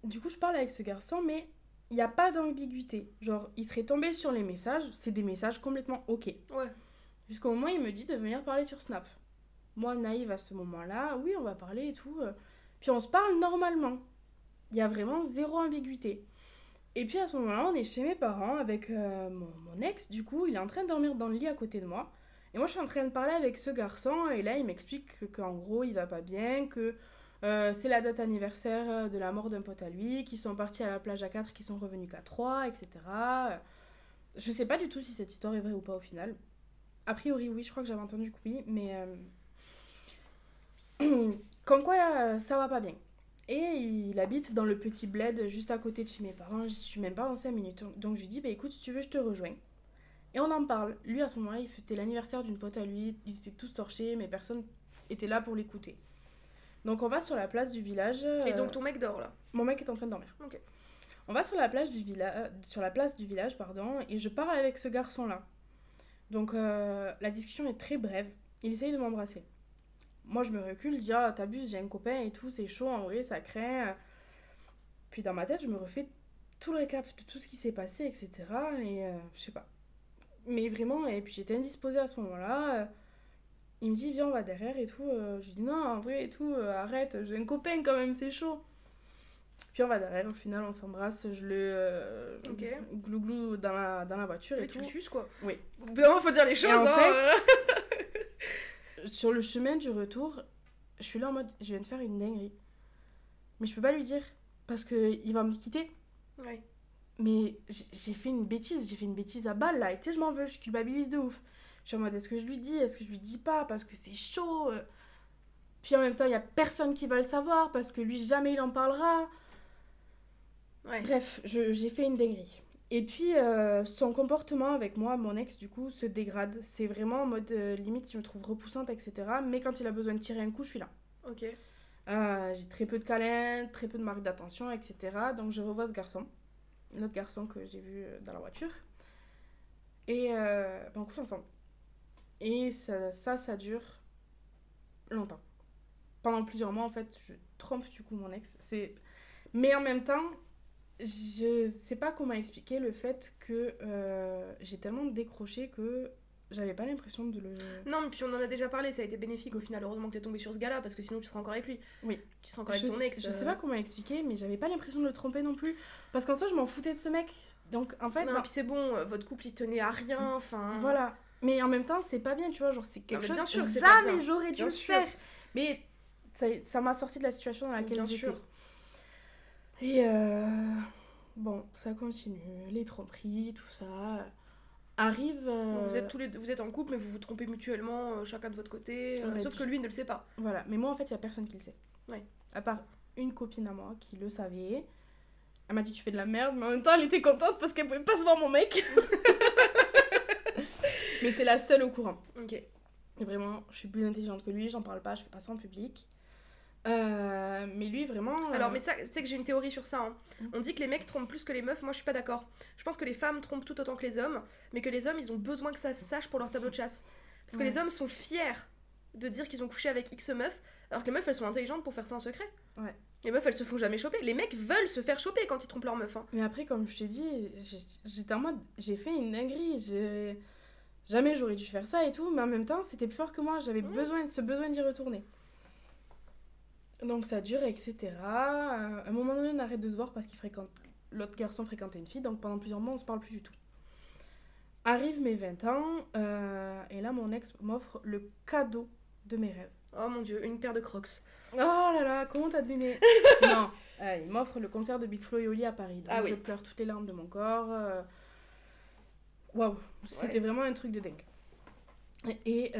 Speaker 2: Du coup, je parle avec ce garçon, mais il n'y a pas d'ambiguïté. Genre, il serait tombé sur les messages, c'est des messages complètement ok.
Speaker 1: Ouais.
Speaker 2: Jusqu'au moment où il me dit de venir parler sur Snap. Moi, naïve à ce moment-là, oui, on va parler et tout. Puis on se parle normalement. Il y a vraiment zéro ambiguïté. Et puis à ce moment-là, on est chez mes parents avec mon ex, du coup, il est en train de dormir dans le lit à côté de moi. Et moi, je suis en train de parler avec ce garçon, et là, il m'explique qu'en gros, il va pas bien, que c'est la date anniversaire de la mort d'un pote à lui, qu'ils sont partis à la plage à 4, qu'ils sont revenus qu'à 3, etc. Je sais pas du tout si cette histoire est vraie ou pas au final. A priori, oui, je crois que j'avais entendu que oui, mais... comme quoi, ça va pas bien. Et il habite dans le petit bled juste à côté de chez mes parents, j'y suis même pas en 5 minutes. Donc je lui dis, bah écoute, si tu veux, je te rejoins. Et on en parle. Lui, à ce moment-là, il fêtait l'anniversaire d'une pote à lui, ils étaient tous torchés, mais personne était là pour l'écouter. Donc on va sur la place du village...
Speaker 1: Et donc ton mec dort, là?
Speaker 2: Mon mec est en train de dormir.
Speaker 1: Ok.
Speaker 2: On va sur la place du village, et je parle avec ce garçon-là. Donc la discussion est très brève. Il essaye de m'embrasser. Moi, je me recule, je dis « Ah, t'abuses, j'ai un copain et tout, c'est chaud, en vrai, ça craint. » Puis dans ma tête, je me refais tout le récap de tout ce qui s'est passé, etc. Et je sais pas. Mais vraiment, et puis j'étais indisposée à ce moment-là. Il me dit « Viens, on va derrière et tout. » Je dis « Non, en vrai et tout, arrête, j'ai un copain quand même, c'est chaud. » Puis on va derrière, au final, on s'embrasse, je le glouglou dans la voiture et tout.
Speaker 1: Tu le suces, quoi.
Speaker 2: Oui.
Speaker 1: Bien, faut dire les choses,
Speaker 2: et en
Speaker 1: hein.
Speaker 2: Sur le chemin du retour, je suis là en mode, je viens de faire une dinguerie. Mais je peux pas lui dire, parce qu'il va me quitter.
Speaker 1: Ouais.
Speaker 2: Mais j'ai fait une bêtise à balle là. Et tu sais, je m'en veux, je culpabilise de ouf. Je suis en mode, est-ce que je lui dis, est-ce que je lui dis pas, parce que c'est chaud. Puis en même temps, il y a personne qui va le savoir, parce que lui, jamais il en parlera.
Speaker 1: Ouais.
Speaker 2: Bref, j'ai fait une dinguerie. Et puis, son comportement avec moi, mon ex, du coup, se dégrade. C'est vraiment en mode, limite, il me trouve repoussante, etc. Mais quand il a besoin de tirer un coup, je suis là.
Speaker 1: Ok.
Speaker 2: J'ai très peu de câlins, très peu de marques d'attention, etc. Donc je revois ce garçon, l'autre garçon que j'ai vu dans la voiture. Et on couche ensemble. Et ça dure longtemps. Pendant plusieurs mois, en fait, je trompe du coup mon ex. Mais en même temps, je sais pas comment expliquer le fait que j'ai tellement décroché que j'avais pas l'impression de le...
Speaker 1: Non, mais puis on en a déjà parlé, ça a été bénéfique au final. Heureusement que t'es tombée sur ce gars-là, parce que sinon tu serais encore avec lui.
Speaker 2: Oui.
Speaker 1: Tu serais encore avec ton ex.
Speaker 2: Je sais pas comment expliquer, mais j'avais pas l'impression de le tromper non plus. Parce qu'en soi, je m'en foutais de ce mec. Donc en fait...
Speaker 1: Non, puis c'est bon, votre couple il tenait à rien, enfin...
Speaker 2: Voilà. Mais en même temps, c'est pas bien, tu vois, genre c'est quelque chose
Speaker 1: bien sûr que
Speaker 2: que
Speaker 1: c'est pas
Speaker 2: jamais
Speaker 1: bien.
Speaker 2: j'aurais dû
Speaker 1: Bien
Speaker 2: le
Speaker 1: sûr.
Speaker 2: faire. Mais ça m'a sorti de la situation dans laquelle
Speaker 1: Bien
Speaker 2: j'étais.
Speaker 1: sûr.
Speaker 2: Et bon, ça continue, les tromperies, tout ça. Arrive...
Speaker 1: Donc, vous êtes en couple, mais vous vous trompez mutuellement, chacun de votre côté,
Speaker 2: Ouais,
Speaker 1: sauf que lui ne le sait pas.
Speaker 2: Voilà, mais moi en fait, il y a personne qui le sait.
Speaker 1: Ouais.
Speaker 2: À part une copine à moi qui le savait. Elle m'a dit tu fais de la merde, mais en même temps elle était contente parce qu'elle pouvait pas se voir mon mec. Mais c'est la seule au courant.
Speaker 1: Ok.
Speaker 2: Et vraiment, je suis plus intelligente que lui, j'en parle pas, je fais pas ça en public. Mais lui vraiment...
Speaker 1: Alors, mais ça, c'est que j'ai une théorie sur ça. Hein. On dit que les mecs trompent plus que les meufs, moi je suis pas d'accord. Je pense que les femmes trompent tout autant que les hommes, mais que les hommes ils ont besoin que ça se sache pour leur tableau de chasse. Parce que les hommes sont fiers de dire qu'ils ont couché avec X meuf, alors que les meufs elles sont intelligentes pour faire ça en secret.
Speaker 2: Ouais.
Speaker 1: Les meufs elles se font jamais choper. Les mecs veulent se faire choper quand ils trompent leur meuf. Hein.
Speaker 2: Mais après, comme je t'ai dit, j'étais en mode, j'ai fait une dinguerie, jamais j'aurais dû faire ça et tout, mais en même temps, c'était plus fort que moi, j'avais ce besoin d'y retourner. Donc ça dure, etc. À un moment donné, on arrête de se voir parce l'autre garçon fréquentait une fille, donc pendant plusieurs mois, on se parle plus du tout. Arrive mes 20 ans, et là, mon ex m'offre le cadeau de mes rêves.
Speaker 1: Oh mon dieu, une paire de crocs.
Speaker 2: Oh là là, comment t'as deviné? Non, il m'offre le concert de Big Flo et Oli à Paris. Donc je pleure toutes les larmes de mon corps. Waouh, c'était vraiment un truc de dingue. Et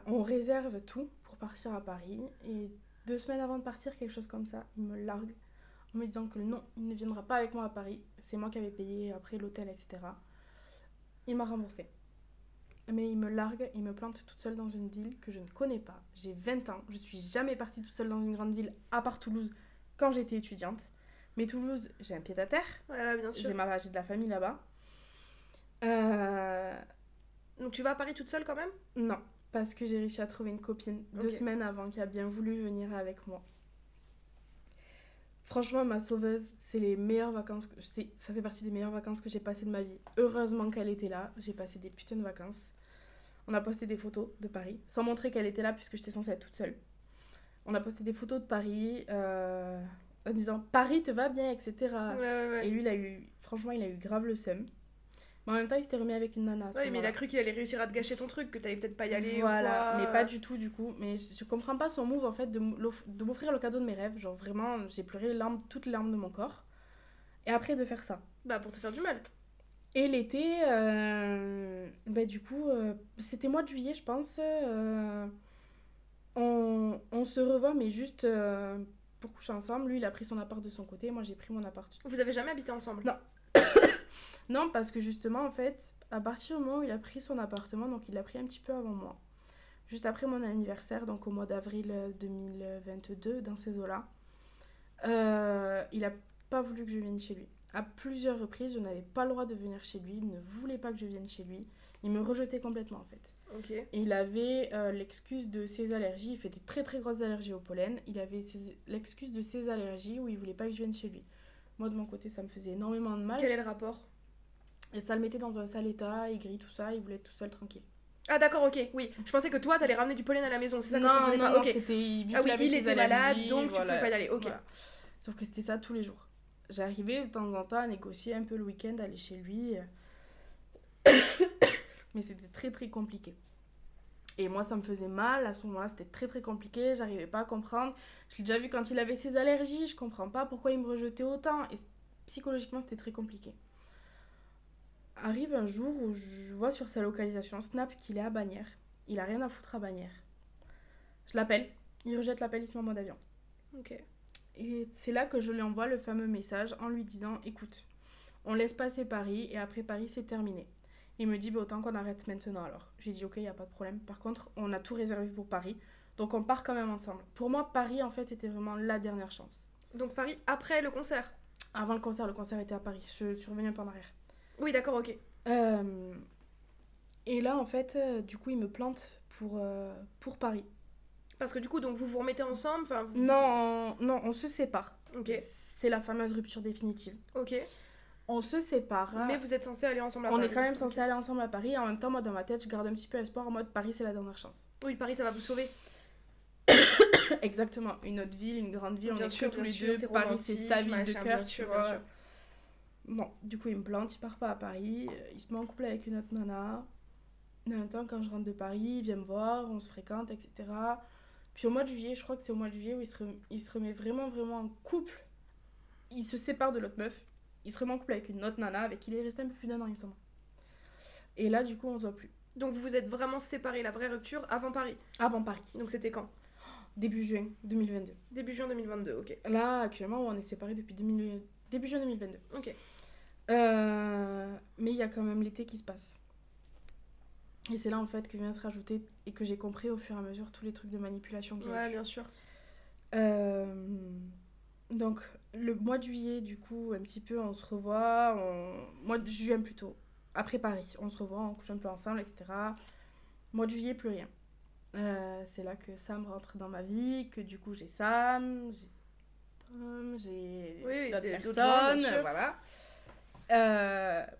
Speaker 2: on réserve tout pour partir à Paris. Et 2 semaines avant de partir, quelque chose comme ça, il me largue en me disant que non, il ne viendra pas avec moi à Paris. C'est moi qui avais payé après l'hôtel, etc. Il m'a remboursé. Mais il me largue, il me plante toute seule dans une ville que je ne connais pas. J'ai 20 ans, je suis jamais partie toute seule dans une grande ville, à part Toulouse, quand j'étais étudiante. Mais Toulouse, j'ai un pied-à-terre.
Speaker 1: Ouais, bien sûr.
Speaker 2: J'ai de la famille là-bas.
Speaker 1: Donc tu vas à Paris toute seule quand même?
Speaker 2: Non, parce que j'ai réussi à trouver une copine 2 semaines avant qui a bien voulu venir avec moi. Franchement, ma sauveuse, c'est les meilleures vacances. Ça fait partie des meilleures vacances que j'ai passées de ma vie. Heureusement qu'elle était là. J'ai passé des putains de vacances. On a posté des photos de Paris, sans montrer qu'elle était là puisque j'étais censée être toute seule. On a posté des photos de Paris en disant « Paris te va bien », etc.
Speaker 1: Ouais.
Speaker 2: Et lui, franchement, il a eu grave le seum. Mais en même temps, il s'était remis avec une nana.
Speaker 1: Ouais, mais il a cru qu'il allait réussir à te gâcher ton truc, que t'allais peut-être pas y aller.
Speaker 2: Voilà, mais pas du tout, du coup. Mais je comprends pas son move, en fait, de m'offrir le cadeau de mes rêves. Genre, vraiment, j'ai pleuré toutes les larmes de mon corps. Et après, de faire ça.
Speaker 1: Bah, pour te faire du mal.
Speaker 2: Et l'été, du coup, c'était mois de juillet, je pense. On se revoit, mais juste pour coucher ensemble. Lui, il a pris son appart de son côté, moi, j'ai pris mon appart.
Speaker 1: Vous avez jamais habité ensemble?
Speaker 2: Non. Non, parce que justement, en fait, à partir du moment où il a pris son appartement, donc il l'a pris un petit peu avant moi, juste après mon anniversaire, donc au mois d'avril 2022, dans ces eaux-là, il a pas voulu que je vienne chez lui. À plusieurs reprises, je n'avais pas le droit de venir chez lui, il ne voulait pas que je vienne chez lui, il me rejetait complètement en fait.
Speaker 1: Ok.
Speaker 2: Et il avait l'excuse de ses allergies, il fait des très très grosses allergies au pollen, il avait l'excuse de ses allergies où il voulait pas que je vienne chez lui. Moi de mon côté, ça me faisait énormément de mal.
Speaker 1: Quel est le rapport?
Speaker 2: Et ça le mettait dans un sale état, aigri, tout ça, il voulait être tout seul, tranquille.
Speaker 1: Ah d'accord, ok, oui. Je pensais que toi, t'allais ramener du pollen à la maison, c'est ça que je comprenais pas.
Speaker 2: Non,
Speaker 1: ok.
Speaker 2: c'était...
Speaker 1: Il était malade, donc tu pouvais pas y aller, ok.
Speaker 2: Voilà. Sauf que c'était ça tous les jours. J'arrivais de temps en temps à négocier un peu le week-end, aller chez lui. Mais c'était très très compliqué. Et moi, ça me faisait mal, à ce moment-là, c'était très très compliqué, j'arrivais pas à comprendre. Je l'ai déjà vu quand il avait ses allergies, je comprends pas pourquoi il me rejetait autant. Et psychologiquement, c'était très compliqué. Arrive un jour où je vois sur sa localisation Snap qu'il est à Bagnères. Il a rien à foutre à Bagnères. Je l'appelle, il rejette l'appel, il se met en mode avion.
Speaker 1: Ok.
Speaker 2: Et c'est là que je lui envoie le fameux message en lui disant, écoute, on laisse passer Paris et après Paris c'est terminé. Il me dit, autant qu'on arrête maintenant alors. J'ai dit, ok, il n'y a pas de problème. Par contre, on a tout réservé pour Paris, donc on part quand même ensemble. Pour moi, Paris, en fait, c'était vraiment la dernière chance.
Speaker 1: Donc Paris après le concert.
Speaker 2: Avant le concert était à Paris. Je suis revenue un peu en arrière.
Speaker 1: Oui, d'accord, ok.
Speaker 2: Et là, en fait, du coup, il me plante pour Paris.
Speaker 1: Parce que du coup, donc vous vous remettez ensemble
Speaker 2: Non, on se sépare.
Speaker 1: Ok.
Speaker 2: C'est la fameuse rupture définitive.
Speaker 1: Ok.
Speaker 2: On se sépare.
Speaker 1: Mais vous êtes censés aller ensemble à
Speaker 2: On
Speaker 1: Paris.
Speaker 2: est quand même censés aller ensemble à Paris. Et en même temps, moi, dans ma tête, je garde un petit peu espoir en mode Paris, c'est la dernière chance.
Speaker 1: Oui, Paris, ça va vous sauver.
Speaker 2: Exactement. Une autre ville, une grande ville,
Speaker 1: bien
Speaker 2: on est
Speaker 1: sûr,
Speaker 2: que tous les
Speaker 1: sûr,
Speaker 2: deux.
Speaker 1: c'est
Speaker 2: Paris, c'est sa ville de cœur,
Speaker 1: tu
Speaker 2: vois.
Speaker 1: Bien sûr.
Speaker 2: Bon, du coup, il me plante, il part pas à Paris. Il se met en couple avec une autre nana. En même temps, quand je rentre de Paris, il vient me voir, on se fréquente, etc. Puis au mois de juillet, je crois que c'est au mois de juillet où il se remet vraiment en couple. Il se sépare de l'autre meuf. Il se remet en couple avec une autre nana avec qui il est resté un peu plus d'1 an, il me semble. Et là, du coup, on se voit plus.
Speaker 1: Donc vous vous êtes vraiment séparés, la vraie rupture, avant Paris.
Speaker 2: Avant Paris.
Speaker 1: Donc c'était quand?
Speaker 2: Début juin 2022.
Speaker 1: Début juin 2022, ok.
Speaker 2: Là, actuellement, on est séparés depuis début juin 2022.
Speaker 1: Ok.
Speaker 2: Mais il y a quand même l'été qui se passe. Et c'est là, en fait, que vient se rajouter et que j'ai compris au fur et à mesure tous les trucs de manipulation qu'il y a
Speaker 1: Ouais,
Speaker 2: eu.
Speaker 1: bien sûr.
Speaker 2: Donc, le mois de juillet, du coup, un petit peu, on se revoit. Mois de juin, plutôt. Après Paris, on se revoit, on couche un peu ensemble, etc. Mois de juillet, plus rien. C'est là que Sam rentre dans ma vie, que du coup, j'ai Sam, j'ai Tom, j'ai d'autres
Speaker 1: d'autres
Speaker 2: personnes,
Speaker 1: gens, bien sûr.
Speaker 2: voilà.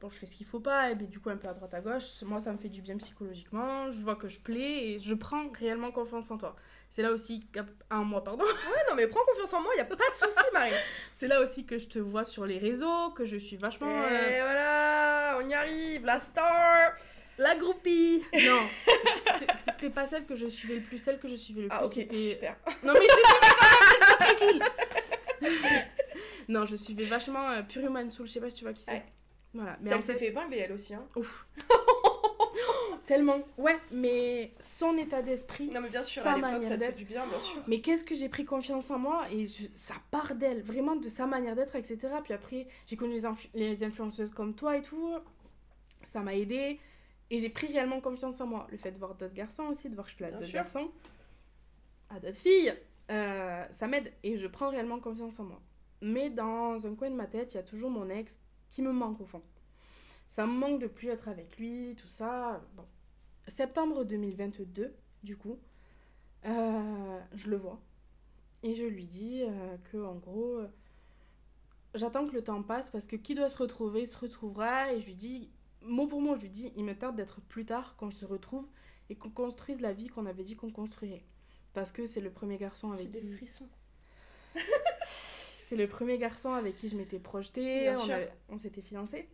Speaker 2: Bon, je fais ce qu'il faut pas, et puis du coup, un peu à droite à gauche. Moi, ça me fait du bien psychologiquement. Je vois que je plais et je prends réellement confiance en toi. C'est là aussi un mois, pardon.
Speaker 1: Ouais, non, mais prends confiance en moi, y a pas de souci, Marie.
Speaker 2: C'est là aussi que je te vois sur les réseaux, que je suis vachement.
Speaker 1: Et voilà, on y arrive, la star.
Speaker 2: La groupie. Non, c'était pas celle que je suivais le plus, celle que je suivais le plus.
Speaker 1: Ah, ok,
Speaker 2: c'était.
Speaker 1: super.
Speaker 2: Non, mais je te suivais quand même, laisse-moi tranquille. Non, je suivais vachement Pure Human Soul, je sais pas si tu vois qui c'est.
Speaker 1: Ouais.
Speaker 2: Voilà. Mais
Speaker 1: Elle s'est fait épingler, elle aussi, hein.
Speaker 2: Ouf. Tellement. Ouais, mais son état d'esprit,
Speaker 1: Non, mais bien sûr,
Speaker 2: sa
Speaker 1: à l'époque,
Speaker 2: manière
Speaker 1: ça te fait
Speaker 2: d'être.
Speaker 1: du bien, bien sûr.
Speaker 2: Mais qu'est-ce que j'ai pris confiance en moi et ça part d'elle, vraiment de sa manière d'être, etc. Puis après, j'ai connu les influenceuses comme toi et tout. Ça m'a aidée. Et j'ai pris réellement confiance en moi. Le fait de voir d'autres garçons aussi, de voir que je plais à
Speaker 1: Bien
Speaker 2: d'autres
Speaker 1: sûr.
Speaker 2: garçons, à d'autres filles, ça m'aide. Et je prends réellement confiance en moi. Mais dans un coin de ma tête, il y a toujours mon ex qui me manque au fond. Ça me manque de plus être avec lui, tout ça. Bon. Septembre 2022, du coup, je le vois. Et je lui dis que, en gros, j'attends que le temps passe parce que qui doit se retrouver se retrouvera. Et je lui dis, mot pour mot, je lui dis, il me tarde d'être plus tard qu'on se retrouve et qu'on construise la vie qu'on avait dit qu'on construirait. Parce que c'est le premier garçon avec
Speaker 1: J'ai
Speaker 2: qui...
Speaker 1: des frissons.
Speaker 2: C'est le premier garçon avec qui je m'étais projetée.
Speaker 1: Bien sûr.
Speaker 2: On s'était fiancés.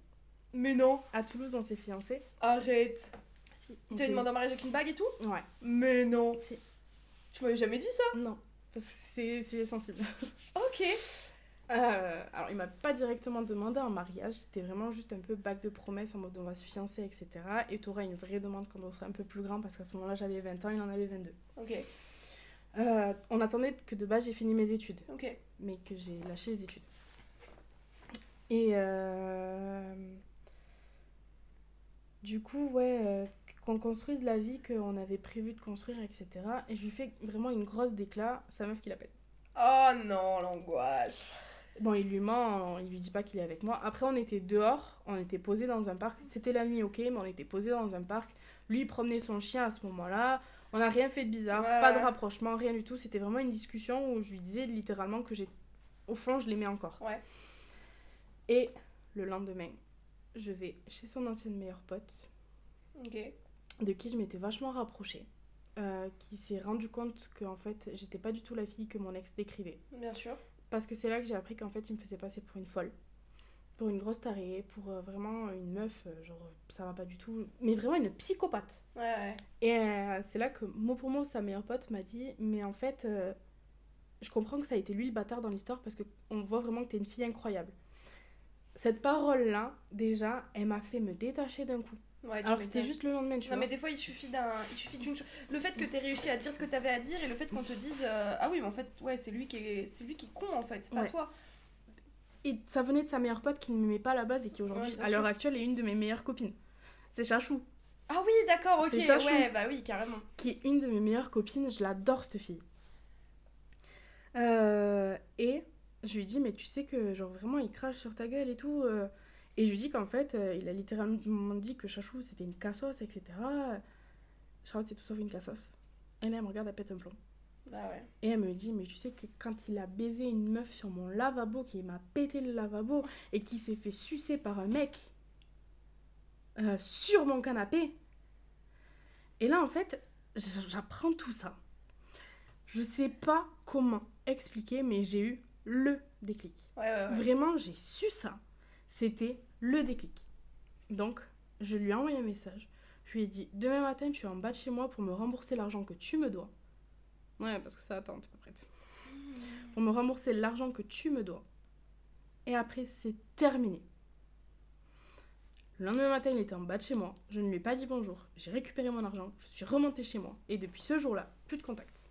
Speaker 1: Mais non,
Speaker 2: À Toulouse, on s'est fiancés.
Speaker 1: arrête.
Speaker 2: Si.
Speaker 1: Tu t'as demandé en mariage avec une bague et tout?
Speaker 2: Ouais.
Speaker 1: Mais non.
Speaker 2: Si.
Speaker 1: Tu m'avais jamais dit ça?
Speaker 2: Non. Parce que c'est sujet sensible.
Speaker 1: Ok.
Speaker 2: Alors, il m'a pas directement demandé en mariage, c'était vraiment juste un peu bague de promesse en mode on va se fiancer, etc. Et tu auras une vraie demande quand on sera un peu plus grand parce qu'à ce moment-là j'avais 20 ans, il en avait 22.
Speaker 1: Ok.
Speaker 2: On attendait que de base j'ai fini mes études,
Speaker 1: Ok.
Speaker 2: mais que j'ai lâché les études. Et du coup, ouais, qu'on construise la vie qu'on avait prévu de construire, etc. Et je lui fais vraiment une grosse déclat, sa meuf qui l'appelle.
Speaker 1: Oh non, l'angoisse.
Speaker 2: Bon, il lui ment, il lui dit pas qu'il est avec moi. Après, on était dehors, on était posés dans un parc. C'était la nuit, ok, mais on était posés dans un parc. Lui, il promenait son chien à ce moment-là. On n'a rien fait de bizarre,
Speaker 1: Ouais.
Speaker 2: pas de rapprochement, rien du tout. C'était vraiment une discussion où je lui disais littéralement que au fond, je l'aimais encore.
Speaker 1: Ouais.
Speaker 2: Et le lendemain, je vais chez son ancienne meilleure pote,
Speaker 1: Ok.
Speaker 2: de qui je m'étais vachement rapprochée, qui s'est rendu compte que en fait, j'étais pas du tout la fille que mon ex décrivait.
Speaker 1: Bien sûr.
Speaker 2: Parce que c'est là que j'ai appris qu'en fait, il me faisait passer pour une folle. Pour une grosse tarée, pour vraiment une meuf, genre, ça va pas du tout. Mais vraiment une psychopathe.
Speaker 1: Ouais, ouais.
Speaker 2: Et c'est là que, mot pour mot, sa meilleure pote m'a dit, mais en fait, je comprends que ça a été lui le bâtard dans l'histoire parce qu'on voit vraiment que t'es une fille incroyable. cette parole-là, déjà, elle m'a fait me détacher d'un coup.
Speaker 1: Ouais, tu
Speaker 2: Alors que c'était
Speaker 1: m'étonnes.
Speaker 2: juste le lendemain, tu
Speaker 1: Non,
Speaker 2: vois.
Speaker 1: mais des fois, il suffit d'une chose. Le fait que t'aies réussi à dire ce que t'avais à dire et le fait qu'on te dise ah oui, mais en fait, ouais, c'est lui qui est con en fait, c'est pas
Speaker 2: Ouais.
Speaker 1: toi.
Speaker 2: Et ça venait de sa meilleure pote qui ne m'aimait pas à la base et qui aujourd'hui,
Speaker 1: Ouais, bien
Speaker 2: à
Speaker 1: sûr.
Speaker 2: l'heure actuelle, est une de mes meilleures copines. C'est Chachou,
Speaker 1: Ah oui, d'accord, ok,
Speaker 2: C'est Chachou.
Speaker 1: ouais, bah oui, carrément.
Speaker 2: qui est une de mes meilleures copines. Je l'adore, cette fille. Et je lui dis, mais tu sais que, genre, vraiment, il crache sur ta gueule et tout. Et je lui dis qu'en fait, il a littéralement dit que Chachou, c'était une cassos, etc. Charlotte, c'est tout sauf une cassos. Et là, elle me regarde, elle pète un plomb.
Speaker 1: Bah ouais.
Speaker 2: Et elle me dit, mais tu sais que quand il a baisé une meuf sur mon lavabo, qu'il m'a pété le lavabo, et qu'il s'est fait sucer par un mec sur mon canapé. Et là, en fait, j'apprends tout ça. Je sais pas comment expliquer, mais j'ai eu le déclic.
Speaker 1: Ouais.
Speaker 2: Vraiment, j'ai su ça. C'était le déclic. Donc, je lui ai envoyé un message. Je lui ai dit, demain matin, tu es en bas de chez moi pour me rembourser l'argent que tu me dois. Ouais, parce que ça, attends, t'es pas prête. Pour me rembourser l'argent que tu me dois. Et après, c'est terminé. Le lendemain matin, il était en bas de chez moi. Je ne lui ai pas dit bonjour. J'ai récupéré mon argent. Je suis remontée chez moi. Et depuis ce jour-là, plus de contact.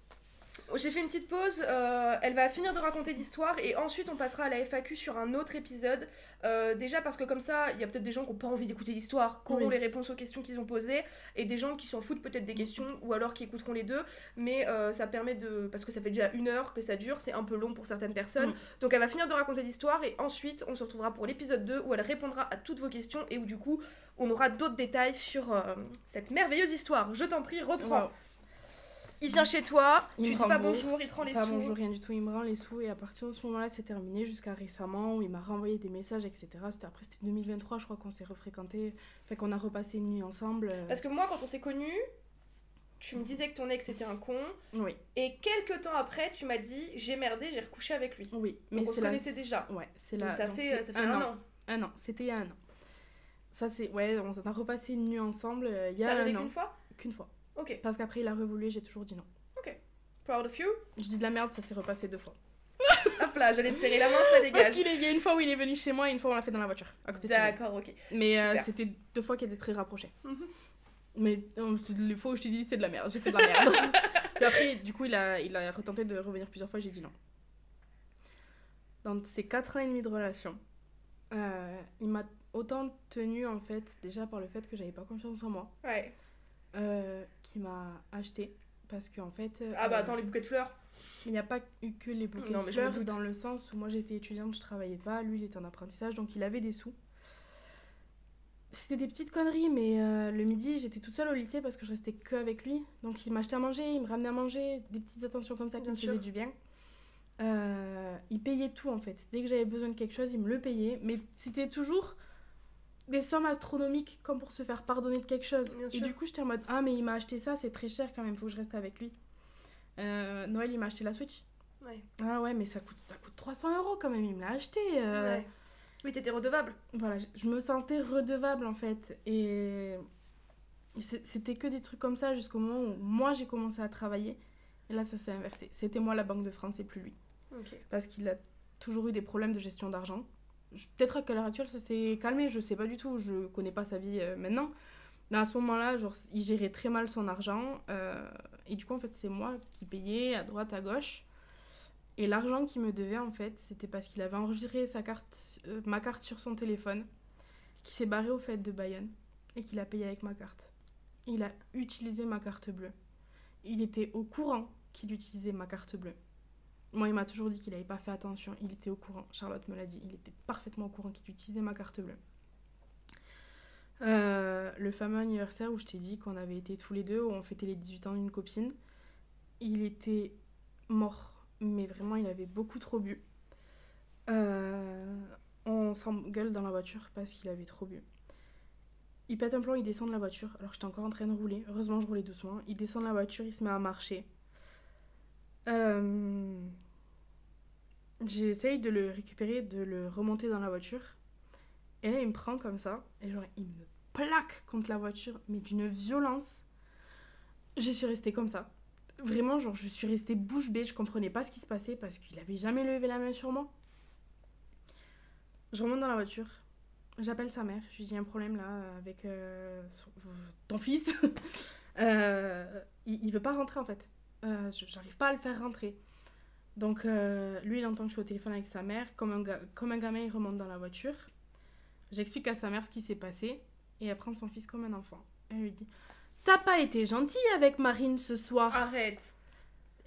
Speaker 1: J'ai fait une petite pause, elle va finir de raconter l'histoire et ensuite on passera à la FAQ sur un autre épisode. Déjà parce que comme ça, il y a peut-être des gens qui n'ont pas envie d'écouter l'histoire, qui auront les réponses aux questions qu'ils ont posées, et des gens qui s'en foutent peut-être des questions, ou alors qui écouteront les deux. Mais ça permet de... Parce que ça fait déjà 1 heure que ça dure, c'est un peu long pour certaines personnes. Donc elle va finir de raconter l'histoire et ensuite on se retrouvera pour l'épisode 2 où elle répondra à toutes vos questions et où du coup on aura d'autres détails sur cette merveilleuse histoire. Je t'en prie, reprends.
Speaker 2: Wow.
Speaker 1: Il vient chez toi,
Speaker 2: Il
Speaker 1: tu
Speaker 2: me
Speaker 1: dis pas
Speaker 2: rembourse,
Speaker 1: bonjour, il te rend les
Speaker 2: pas
Speaker 1: sous.
Speaker 2: bonjour, rien du tout, il me rend les sous. Et à partir de ce moment-là, c'est terminé jusqu'à récemment où il m'a renvoyé des messages, etc. Après, c'était 2023, je crois qu'on s'est refréquenté. Fait qu'on a repassé une nuit ensemble.
Speaker 1: Parce que moi, quand on s'est connus, tu me disais que ton ex était un con.
Speaker 2: Oui.
Speaker 1: Et quelques temps après, tu m'as dit j'ai merdé, j'ai recouché avec lui.
Speaker 2: Oui,
Speaker 1: mais donc on se connaissait déjà.
Speaker 2: Ouais, c'est
Speaker 1: donc
Speaker 2: là.
Speaker 1: ça fait 1 an.
Speaker 2: Un an, c'était il y a 1 an. Ça, c'est. Ouais, on a repassé une nuit ensemble il y a
Speaker 1: ça
Speaker 2: 1 an.
Speaker 1: arrivé qu'une fois.
Speaker 2: Qu'une fois.
Speaker 1: Ok.
Speaker 2: Parce qu'après, il a revoulu, j'ai toujours dit non.
Speaker 1: Ok. Proud of you.
Speaker 2: Je dis de la merde, ça s'est repassé 2 fois.
Speaker 1: Hop là, j'allais te serrer la main, ça dégage.
Speaker 2: Parce qu'il y a une fois où il est venu chez moi et une fois où on l'a fait dans la voiture. À côté de chez moi.
Speaker 1: D'accord, ok.
Speaker 2: Mais c'était 2 fois qui étaient très rapprochées. Mais les fois où je t'ai dit c'est de la merde, j'ai fait de la merde. Puis après, du coup, il a retenté de revenir plusieurs fois, j'ai dit non. Dans ces 4 ans et demi de relation, il m'a autant tenu en fait, déjà par le fait que j'avais pas confiance en moi.
Speaker 1: Ouais.
Speaker 2: Qui m'a acheté. Parce qu'en fait.
Speaker 1: Ah bah attends, les bouquets de fleurs.
Speaker 2: Il n'y a pas eu que les bouquets
Speaker 1: Non,
Speaker 2: de
Speaker 1: mais je me
Speaker 2: fleurs,
Speaker 1: doute.
Speaker 2: dans le sens où moi j'étais étudiante, je travaillais pas, lui il était en apprentissage, donc il avait des sous. C'était des petites conneries, mais le midi j'étais toute seule au lycée parce que je restais que avec lui. Donc il m'achetait à manger, il me ramenait à manger, des petites attentions comme ça qui
Speaker 1: Bien
Speaker 2: me
Speaker 1: sûr.
Speaker 2: faisaient du bien. Il payait tout en fait. Dès que j'avais besoin de quelque chose, il me le payait. Mais c'était toujours des sommes astronomiques comme pour se faire pardonner de quelque chose.
Speaker 1: Bien
Speaker 2: Et
Speaker 1: sûr.
Speaker 2: du coup j'étais en mode ah mais il m'a acheté ça, c'est très cher quand même, faut que je reste avec lui. Noël il m'a acheté la Switch.
Speaker 1: Ouais.
Speaker 2: Ah ouais mais ça coûte 300 € quand même, il me l'a acheté.
Speaker 1: Ouais. Oui, t'étais redevable.
Speaker 2: Voilà, je me sentais redevable en fait. Et c'était que des trucs comme ça jusqu'au moment où moi j'ai commencé à travailler. Et là ça s'est inversé. C'était moi la Banque de France et plus lui.
Speaker 1: Ok.
Speaker 2: Parce qu'il a toujours eu des problèmes de gestion d'argent. Peut-être qu'à l'heure actuelle ça s'est calmé, je sais pas du tout, je connais pas sa vie maintenant. Mais à ce moment-là, genre, il gérait très mal son argent. Et du coup, en fait, c'est moi qui payais à droite, à gauche. Et l'argent qu'il me devait, en fait, c'était parce qu'il avait enregistré ma carte sur son téléphone, qu'il s'est barré aux fêtes de Bayonne et qu'il a payé avec ma carte. Il a utilisé ma carte bleue. Il était au courant qu'il utilisait ma carte bleue. Moi, il m'a toujours dit qu'il n'avait pas fait attention. Il était au courant. Charlotte me l'a dit. Il était parfaitement au courant qu'il utilisait ma carte bleue. Le fameux anniversaire où je t'ai dit qu'on avait été tous les deux, où on fêtait les 18 ans d'une copine, il était mort. Mais vraiment, il avait beaucoup trop bu. On s'engueule dans la voiture parce qu'il avait trop bu. Il pète un plomb, il descend de la voiture, alors que j'étais encore en train de rouler. Heureusement, je roulais doucement. Il descend de la voiture, il se met à marcher. J'essaye de le récupérer, de le remonter dans la voiture. Et là, il me prend comme ça, et genre, il me plaque contre la voiture, mais d'une violence. Je suis restée comme ça. Vraiment, genre, je suis restée bouche bée, je comprenais pas ce qui se passait parce qu'il avait jamais levé la main sur moi. Je remonte dans la voiture. J'appelle sa mère. Je lui dis, il y a un problème là avec ton fils. Il veut pas rentrer en fait. J'arrive pas à le faire rentrer. Donc lui, il entend que je suis au téléphone avec sa mère. Comme un gamin, il remonte dans la voiture. J'explique à sa mère ce qui s'est passé. Et elle prend son fils comme un enfant. Elle lui dit, t'as pas été gentille avec Marine ce soir.
Speaker 1: Arrête.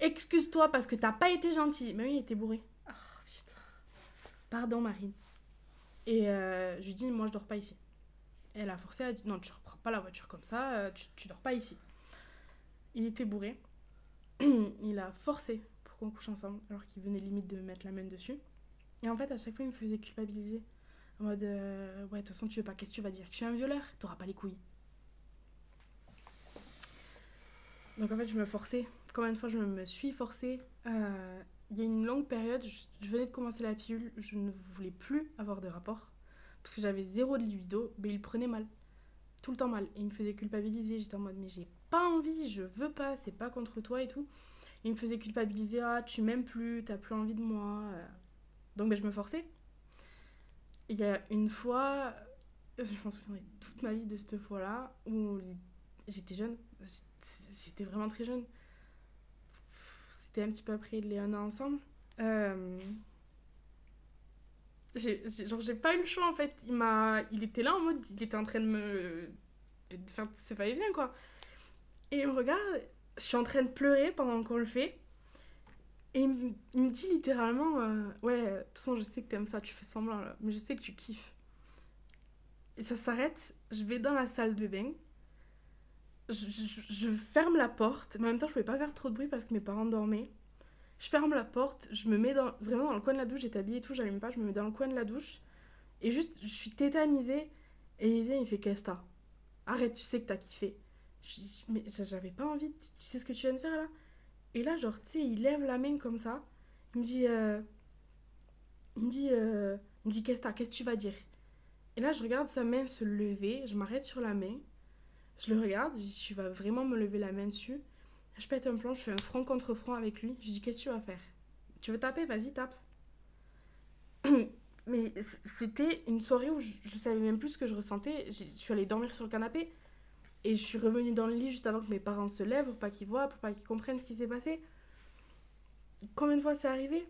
Speaker 2: Excuse-toi parce que t'as pas été gentille. Mais oui, il était bourré.
Speaker 1: Oh putain.
Speaker 2: Pardon Marine. Et je lui dis, moi je dors pas ici. Et elle a forcé, elle a dit, non, tu reprends pas la voiture comme ça, tu dors pas ici. Il était bourré. Il a forcé pour qu'on couche ensemble, alors qu'il venait limite de me mettre la main dessus. Et en fait, à chaque fois, il me faisait culpabiliser. En mode, ouais, de toute façon, tu veux pas, qu'est-ce que tu vas dire? Que je suis un violeur? T'auras pas les couilles. Donc en fait, je me forçais. Combien de fois je me suis forcée? Il y a une longue période, je venais de commencer la pilule, je ne voulais plus avoir de rapport. Parce que j'avais zéro de libido, mais il le prenait mal. Tout le temps mal. Et il me faisait culpabiliser. J'étais en mode, mais j'ai pas envie, je veux pas, c'est pas contre toi et tout. Et il me faisait culpabiliser, ah, tu m'aimes plus, t'as plus envie de moi. Donc je me forçais. Il y a une fois, je m'en souviendrai toute ma vie de cette fois-là, où j'étais jeune. J'étais vraiment très jeune. C'était un petit peu après les 1 an ensemble. J'ai pas eu le choix en fait. Il était là en mode, il était en train de faire ses va-et-vient quoi. Et il me regarde, je suis en train de pleurer pendant qu'on le fait. Et il me dit littéralement, ouais, de toute façon je sais que t'aimes ça, tu fais semblant là, mais je sais que tu kiffes. Et ça s'arrête, je vais dans la salle de bain. Je ferme la porte, mais en même temps je pouvais pas faire trop de bruit parce que mes parents dormaient. Je ferme la porte, je me mets vraiment dans le coin de la douche, j'étais habillée et tout, j'allume pas, je me mets dans le coin de la douche. Et juste, je suis tétanisée. Et il vient, il fait, qu'est-ce que t'as? Arrête, tu sais que t'as kiffé. Je dis, mais j'avais pas envie, tu sais ce que tu viens de faire là? Et là, genre, tu sais, il lève la main comme ça. Il me dit, qu'est-ce que t'as? Qu'est-ce que tu vas dire? Et là, je regarde sa main se lever, je m'arrête sur la main. Je le regarde, je dis, tu vas vraiment me lever la main dessus? Je pète un plomb, je fais un front contre front avec lui. Je dis, qu'est-ce que tu vas faire? Tu veux taper? Vas-y, tape. Mais c'était une soirée où je savais même plus ce que je ressentais. Je suis allée dormir sur le canapé. Et je suis revenue dans le lit juste avant que mes parents se lèvent, pour pas qu'ils voient, pour pas qu'ils comprennent ce qui s'est passé. Combien de fois c'est arrivé?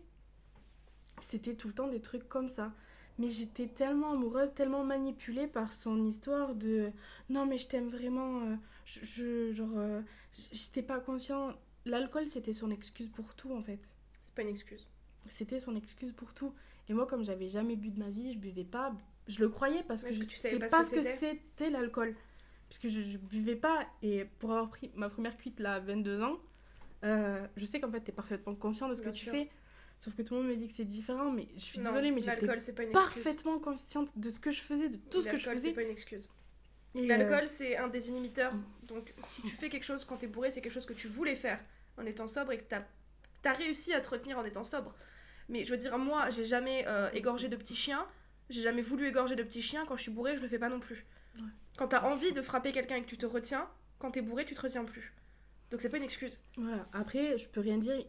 Speaker 2: C'était tout le temps des trucs comme ça. Mais j'étais tellement amoureuse, tellement manipulée par son histoire de non mais je t'aime vraiment, j'étais pas conscient. L'alcool c'était son excuse pour tout en fait.
Speaker 1: C'est pas une excuse.
Speaker 2: C'était son excuse pour tout. Et moi comme j'avais jamais bu de ma vie, je buvais pas, je le croyais parce que je savais pas ce que c'était l'alcool. Parce que je buvais pas et pour avoir pris ma première cuite là à 22 ans, je sais qu'en fait t'es parfaitement conscient de ce que tu fais. Sauf que tout le monde me dit que c'est différent, mais je suis désolée, mais j'étais parfaitement consciente de ce que je faisais, de tout ce que je faisais.
Speaker 1: L'alcool, c'est pas une excuse. L'alcool, c'est un désinhibiteur. Donc, si tu fais quelque chose quand t'es bourré, c'est quelque chose que tu voulais faire en étant sobre et que t'as réussi à te retenir en étant sobre. Mais je veux dire, moi, j'ai jamais égorgé de petits chiens. J'ai jamais voulu égorger de petits chiens. Quand je suis bourrée, je le fais pas non plus. Ouais. Quand t'as envie de frapper quelqu'un et que tu te retiens, quand t'es bourré, tu te retiens plus. Donc, c'est pas une excuse.
Speaker 2: Voilà. Après, je peux rien dire.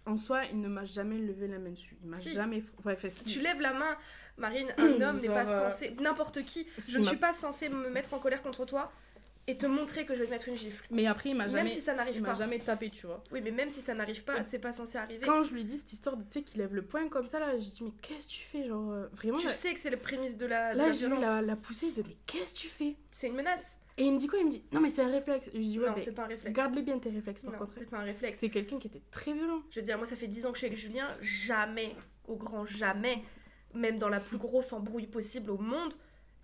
Speaker 2: En soi, il ne m'a jamais levé la main dessus. Il m'a jamais... Ouais,
Speaker 1: si. Tu lèves la main, Marine, un homme n'est pas censé... N'importe qui, je ne suis pas censée me mettre en colère contre toi et te montrer que je vais te mettre une gifle.
Speaker 2: Mais après, il m'a jamais...
Speaker 1: Même si ça n'arrive pas.
Speaker 2: Il m'a jamais tapé, tu vois.
Speaker 1: Oui, mais même si ça n'arrive pas, c'est pas censé arriver.
Speaker 2: Quand je lui dis cette histoire de, tu sais, qu'il lève le poing comme ça, là, je dis, mais qu'est-ce que tu fais? Genre, vraiment...
Speaker 1: Tu sais que c'est le prémisse de la
Speaker 2: violence.
Speaker 1: Là,
Speaker 2: j'ai eu la poussée de, mais qu'est-ce que tu fais?
Speaker 1: C'est une menace.
Speaker 2: Et il me dit quoi? Il me dit, non mais c'est un réflexe. Je dis, ouais,
Speaker 1: non, c'est pas un réflexe.
Speaker 2: Garde-les bien tes réflexes par
Speaker 1: non,
Speaker 2: contre.
Speaker 1: C'est pas un réflexe.
Speaker 2: C'est quelqu'un qui était très violent.
Speaker 1: Je veux dire, moi ça fait 10 ans que je suis avec Julien, jamais, au grand jamais, même dans la plus grosse embrouille possible au monde,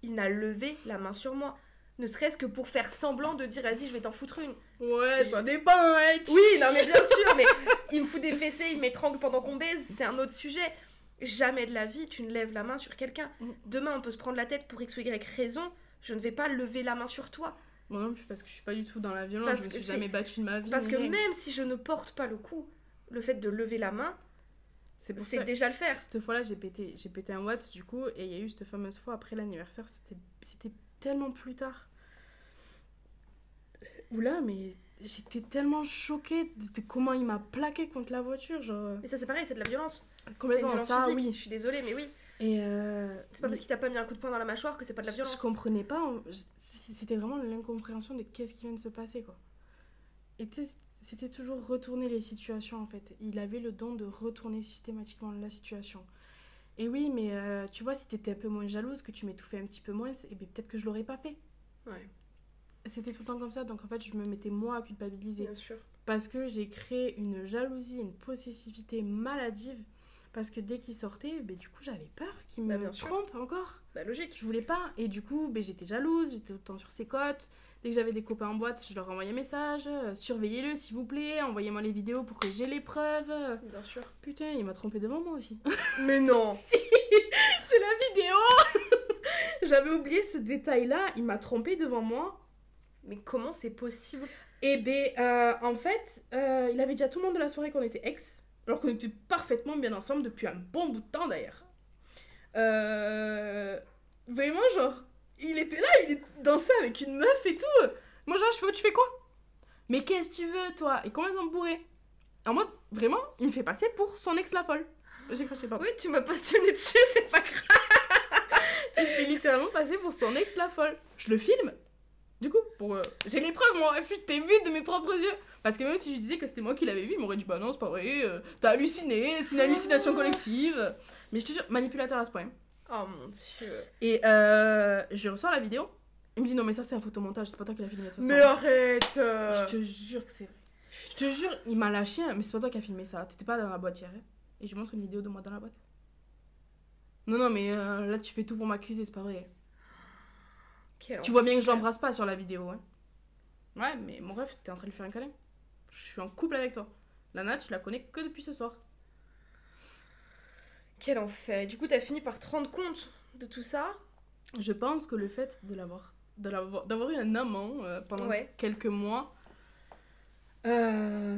Speaker 1: il n'a levé la main sur moi. Ne serait-ce que pour faire semblant de dire, vas-y, je vais t'en foutre une.
Speaker 2: Ouais, ça dépend, hein.
Speaker 1: Oui, non mais bien sûr, mais il me fout des fessées, il m'étrangle pendant qu'on baise, c'est un autre sujet. Jamais de la vie, tu ne lèves la main sur quelqu'un. Demain, on peut se prendre la tête pour X ou Y raison. Je ne vais pas lever la main sur toi.
Speaker 2: Moi non plus, parce que je suis pas du tout dans la violence. Je me suis jamais battue de ma vie.
Speaker 1: Parce que même si je ne porte pas le coup, le fait de lever la main, c'est déjà le faire.
Speaker 2: Cette fois-là, j'ai pété un watt du coup, et il y a eu cette fameuse fois après l'anniversaire, c'était tellement plus tard. Oula, mais j'étais tellement choquée de comment il m'a plaqué contre la voiture, genre...
Speaker 1: Mais ça c'est pareil, c'est de la violence.
Speaker 2: Complètement,
Speaker 1: c'est une violence physique. Oui. Je suis désolée, mais oui.
Speaker 2: Et
Speaker 1: C'est pas parce qu'il t'a pas mis un coup de poing dans la mâchoire que c'est pas de la violence.
Speaker 2: Je comprenais pas, c'était vraiment l'incompréhension de qu'est-ce qui vient de se passer, quoi. Et tu sais, c'était toujours retourner les situations, en fait. Il avait le don de retourner systématiquement la situation. Et oui, mais tu vois, si t'étais un peu moins jalouse, que tu m'étouffais un petit peu moins, et bien peut-être que je l'aurais pas fait.
Speaker 1: Ouais.
Speaker 2: C'était tout le temps comme ça, donc en fait, je me mettais moi à culpabiliser.
Speaker 1: Bien sûr.
Speaker 2: Parce que j'ai créé une jalousie, une possessivité maladive. Parce que dès qu'il sortait, ben, du coup, j'avais peur qu'il me trompe encore.
Speaker 1: Bah, logique.
Speaker 2: Je voulais pas. Et du coup, ben, j'étais jalouse, j'étais autant sur ses côtes. Dès que j'avais des copains en boîte, je leur envoyais un message. Surveillez-le, s'il vous plaît. Envoyez-moi les vidéos pour que j'ai les preuves.
Speaker 1: Bien sûr.
Speaker 2: Putain, il m'a trompé devant moi aussi.
Speaker 1: Mais non.
Speaker 2: Si, j'ai la vidéo. J'avais oublié ce détail-là. Il m'a trompé devant moi.
Speaker 1: Mais comment c'est possible?
Speaker 2: Et ben, en fait, il avait dit à tout le monde de la soirée qu'on était ex. Alors qu'on était parfaitement bien ensemble depuis un bon bout de temps d'ailleurs. Vraiment, genre, il était là, il dansait avec une meuf et tout. Moi, genre, je fais, tu fais quoi? Mais qu'est-ce que tu veux, toi? Et complètement bourré. En mode, vraiment, il me fait passer pour son ex la folle. J'ai craché, pardon.
Speaker 1: Oui, tu m'as passionné dessus, c'est pas grave.
Speaker 2: Il me fait littéralement passer pour son ex la folle. Je le filme. Du coup, j'ai les preuves, moi, t'es vu de mes propres yeux. Parce que même si je disais que c'était moi qui l'avais vu, il m'aurait dit bah non, c'est pas vrai, t'as halluciné, c'est une hallucination collective. Mais je te jure, manipulateur à ce point.
Speaker 1: Oh mon dieu.
Speaker 2: Et je ressors la vidéo, il me dit non, mais ça c'est un photomontage, c'est pas toi qui l'as filmé.
Speaker 1: Mais arrête.
Speaker 2: Je te jure que c'est vrai. Je te jure, il m'a lâché, mais c'est pas toi qui as filmé ça, t'étais pas dans la boîte hier. Hein. Et je lui montre une vidéo de moi dans la boîte. Non, non, mais là tu fais tout pour m'accuser, c'est pas vrai. Tu vois bien que je l'embrasse pas sur la vidéo. Hein. Ouais, mais mon rêve, t'es en train de lui faire un câlin. Je suis en couple avec toi. Lana, tu la connais que depuis ce soir.
Speaker 1: Quel enfer. Et du coup, t'as fini par te rendre compte de tout ça?
Speaker 2: Je pense que le fait d'avoir eu un amant pendant quelques mois,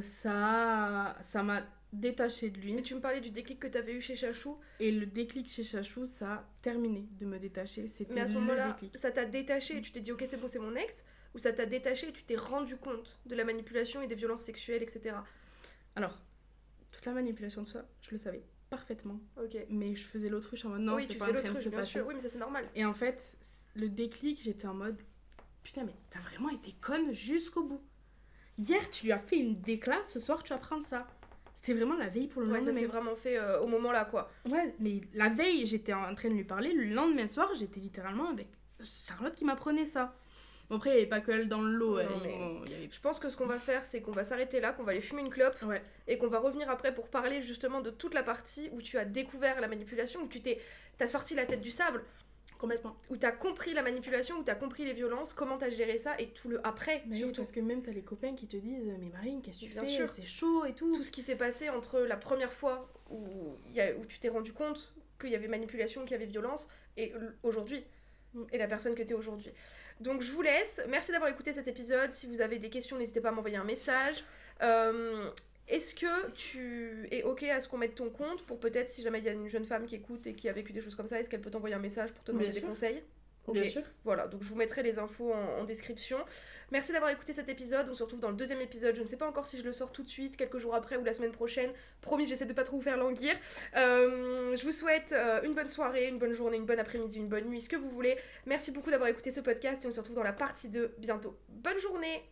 Speaker 2: ça m'a détachée de lui.
Speaker 1: Mais tu me parlais du déclic que t'avais eu chez Chachou.
Speaker 2: Et le déclic chez Chachou, ça a terminé de me détacher. C'était
Speaker 1: mais à ce moment-là, ça t'a détaché et tu t'es dit ok, c'est bon, c'est mon ex? Ou ça t'a détaché et tu t'es rendu compte de la manipulation et des violences sexuelles, etc.
Speaker 2: Alors, toute la manipulation de ça, je le savais parfaitement.
Speaker 1: Ok.
Speaker 2: Mais je faisais l'autruche en mode non,
Speaker 1: oui,
Speaker 2: c'est pas en train de se passer.
Speaker 1: Oui, mais ça c'est normal.
Speaker 2: Et en fait, le déclic, j'étais en mode putain, mais t'as vraiment été conne jusqu'au bout. Hier, tu lui as fait une décla, ce soir, tu apprends ça. C'était vraiment la veille pour le lendemain.
Speaker 1: Ouais, ça s'est vraiment fait au moment là, quoi.
Speaker 2: Ouais, mais la veille, j'étais en train de lui parler. Le lendemain soir, j'étais littéralement avec Charlotte qui m'apprenait ça. Bon, après, il n'y avait pas que elle dans le lot.
Speaker 1: Je pense que ce qu'on va faire, c'est qu'on va s'arrêter là, qu'on va aller fumer une clope.
Speaker 2: Ouais.
Speaker 1: Et qu'on va revenir après pour parler justement de toute la partie où tu as découvert la manipulation, où t'as sorti la tête du sable.
Speaker 2: Complètement.
Speaker 1: Où t'as compris la manipulation, où t'as compris les violences, comment t'as géré ça et tout le après,
Speaker 2: mais
Speaker 1: surtout.
Speaker 2: Oui, parce que même t'as les copains qui te disent mais Marine, qu'est-ce que tu
Speaker 1: Bien
Speaker 2: fais?
Speaker 1: sûr.
Speaker 2: C'est chaud et tout.
Speaker 1: Tout ce qui s'est passé entre la première fois où tu t'es rendu compte qu'il y avait manipulation, qu'il y avait violence, et aujourd'hui, et la personne que t'es aujourd'hui. Donc je vous laisse, merci d'avoir écouté cet épisode. Si vous avez des questions, n'hésitez pas à m'envoyer un message. Est-ce que tu es ok à ce qu'on mette ton compte pour peut-être, si jamais il y a une jeune femme qui écoute et qui a vécu des choses comme ça, est-ce qu'elle peut t'envoyer un message pour te demander des conseils?
Speaker 2: Bien sûr.
Speaker 1: Voilà, donc je vous mettrai les infos en description. Merci d'avoir écouté cet épisode. On se retrouve dans le deuxième épisode. Je ne sais pas encore si je le sors tout de suite, quelques jours après ou la semaine prochaine. Promis, j'essaie de pas trop vous faire languir. Je vous souhaite une bonne soirée, une bonne journée, une bonne après-midi, une bonne nuit, ce que vous voulez. Merci beaucoup d'avoir écouté ce podcast et on se retrouve dans la partie 2 bientôt. Bonne journée!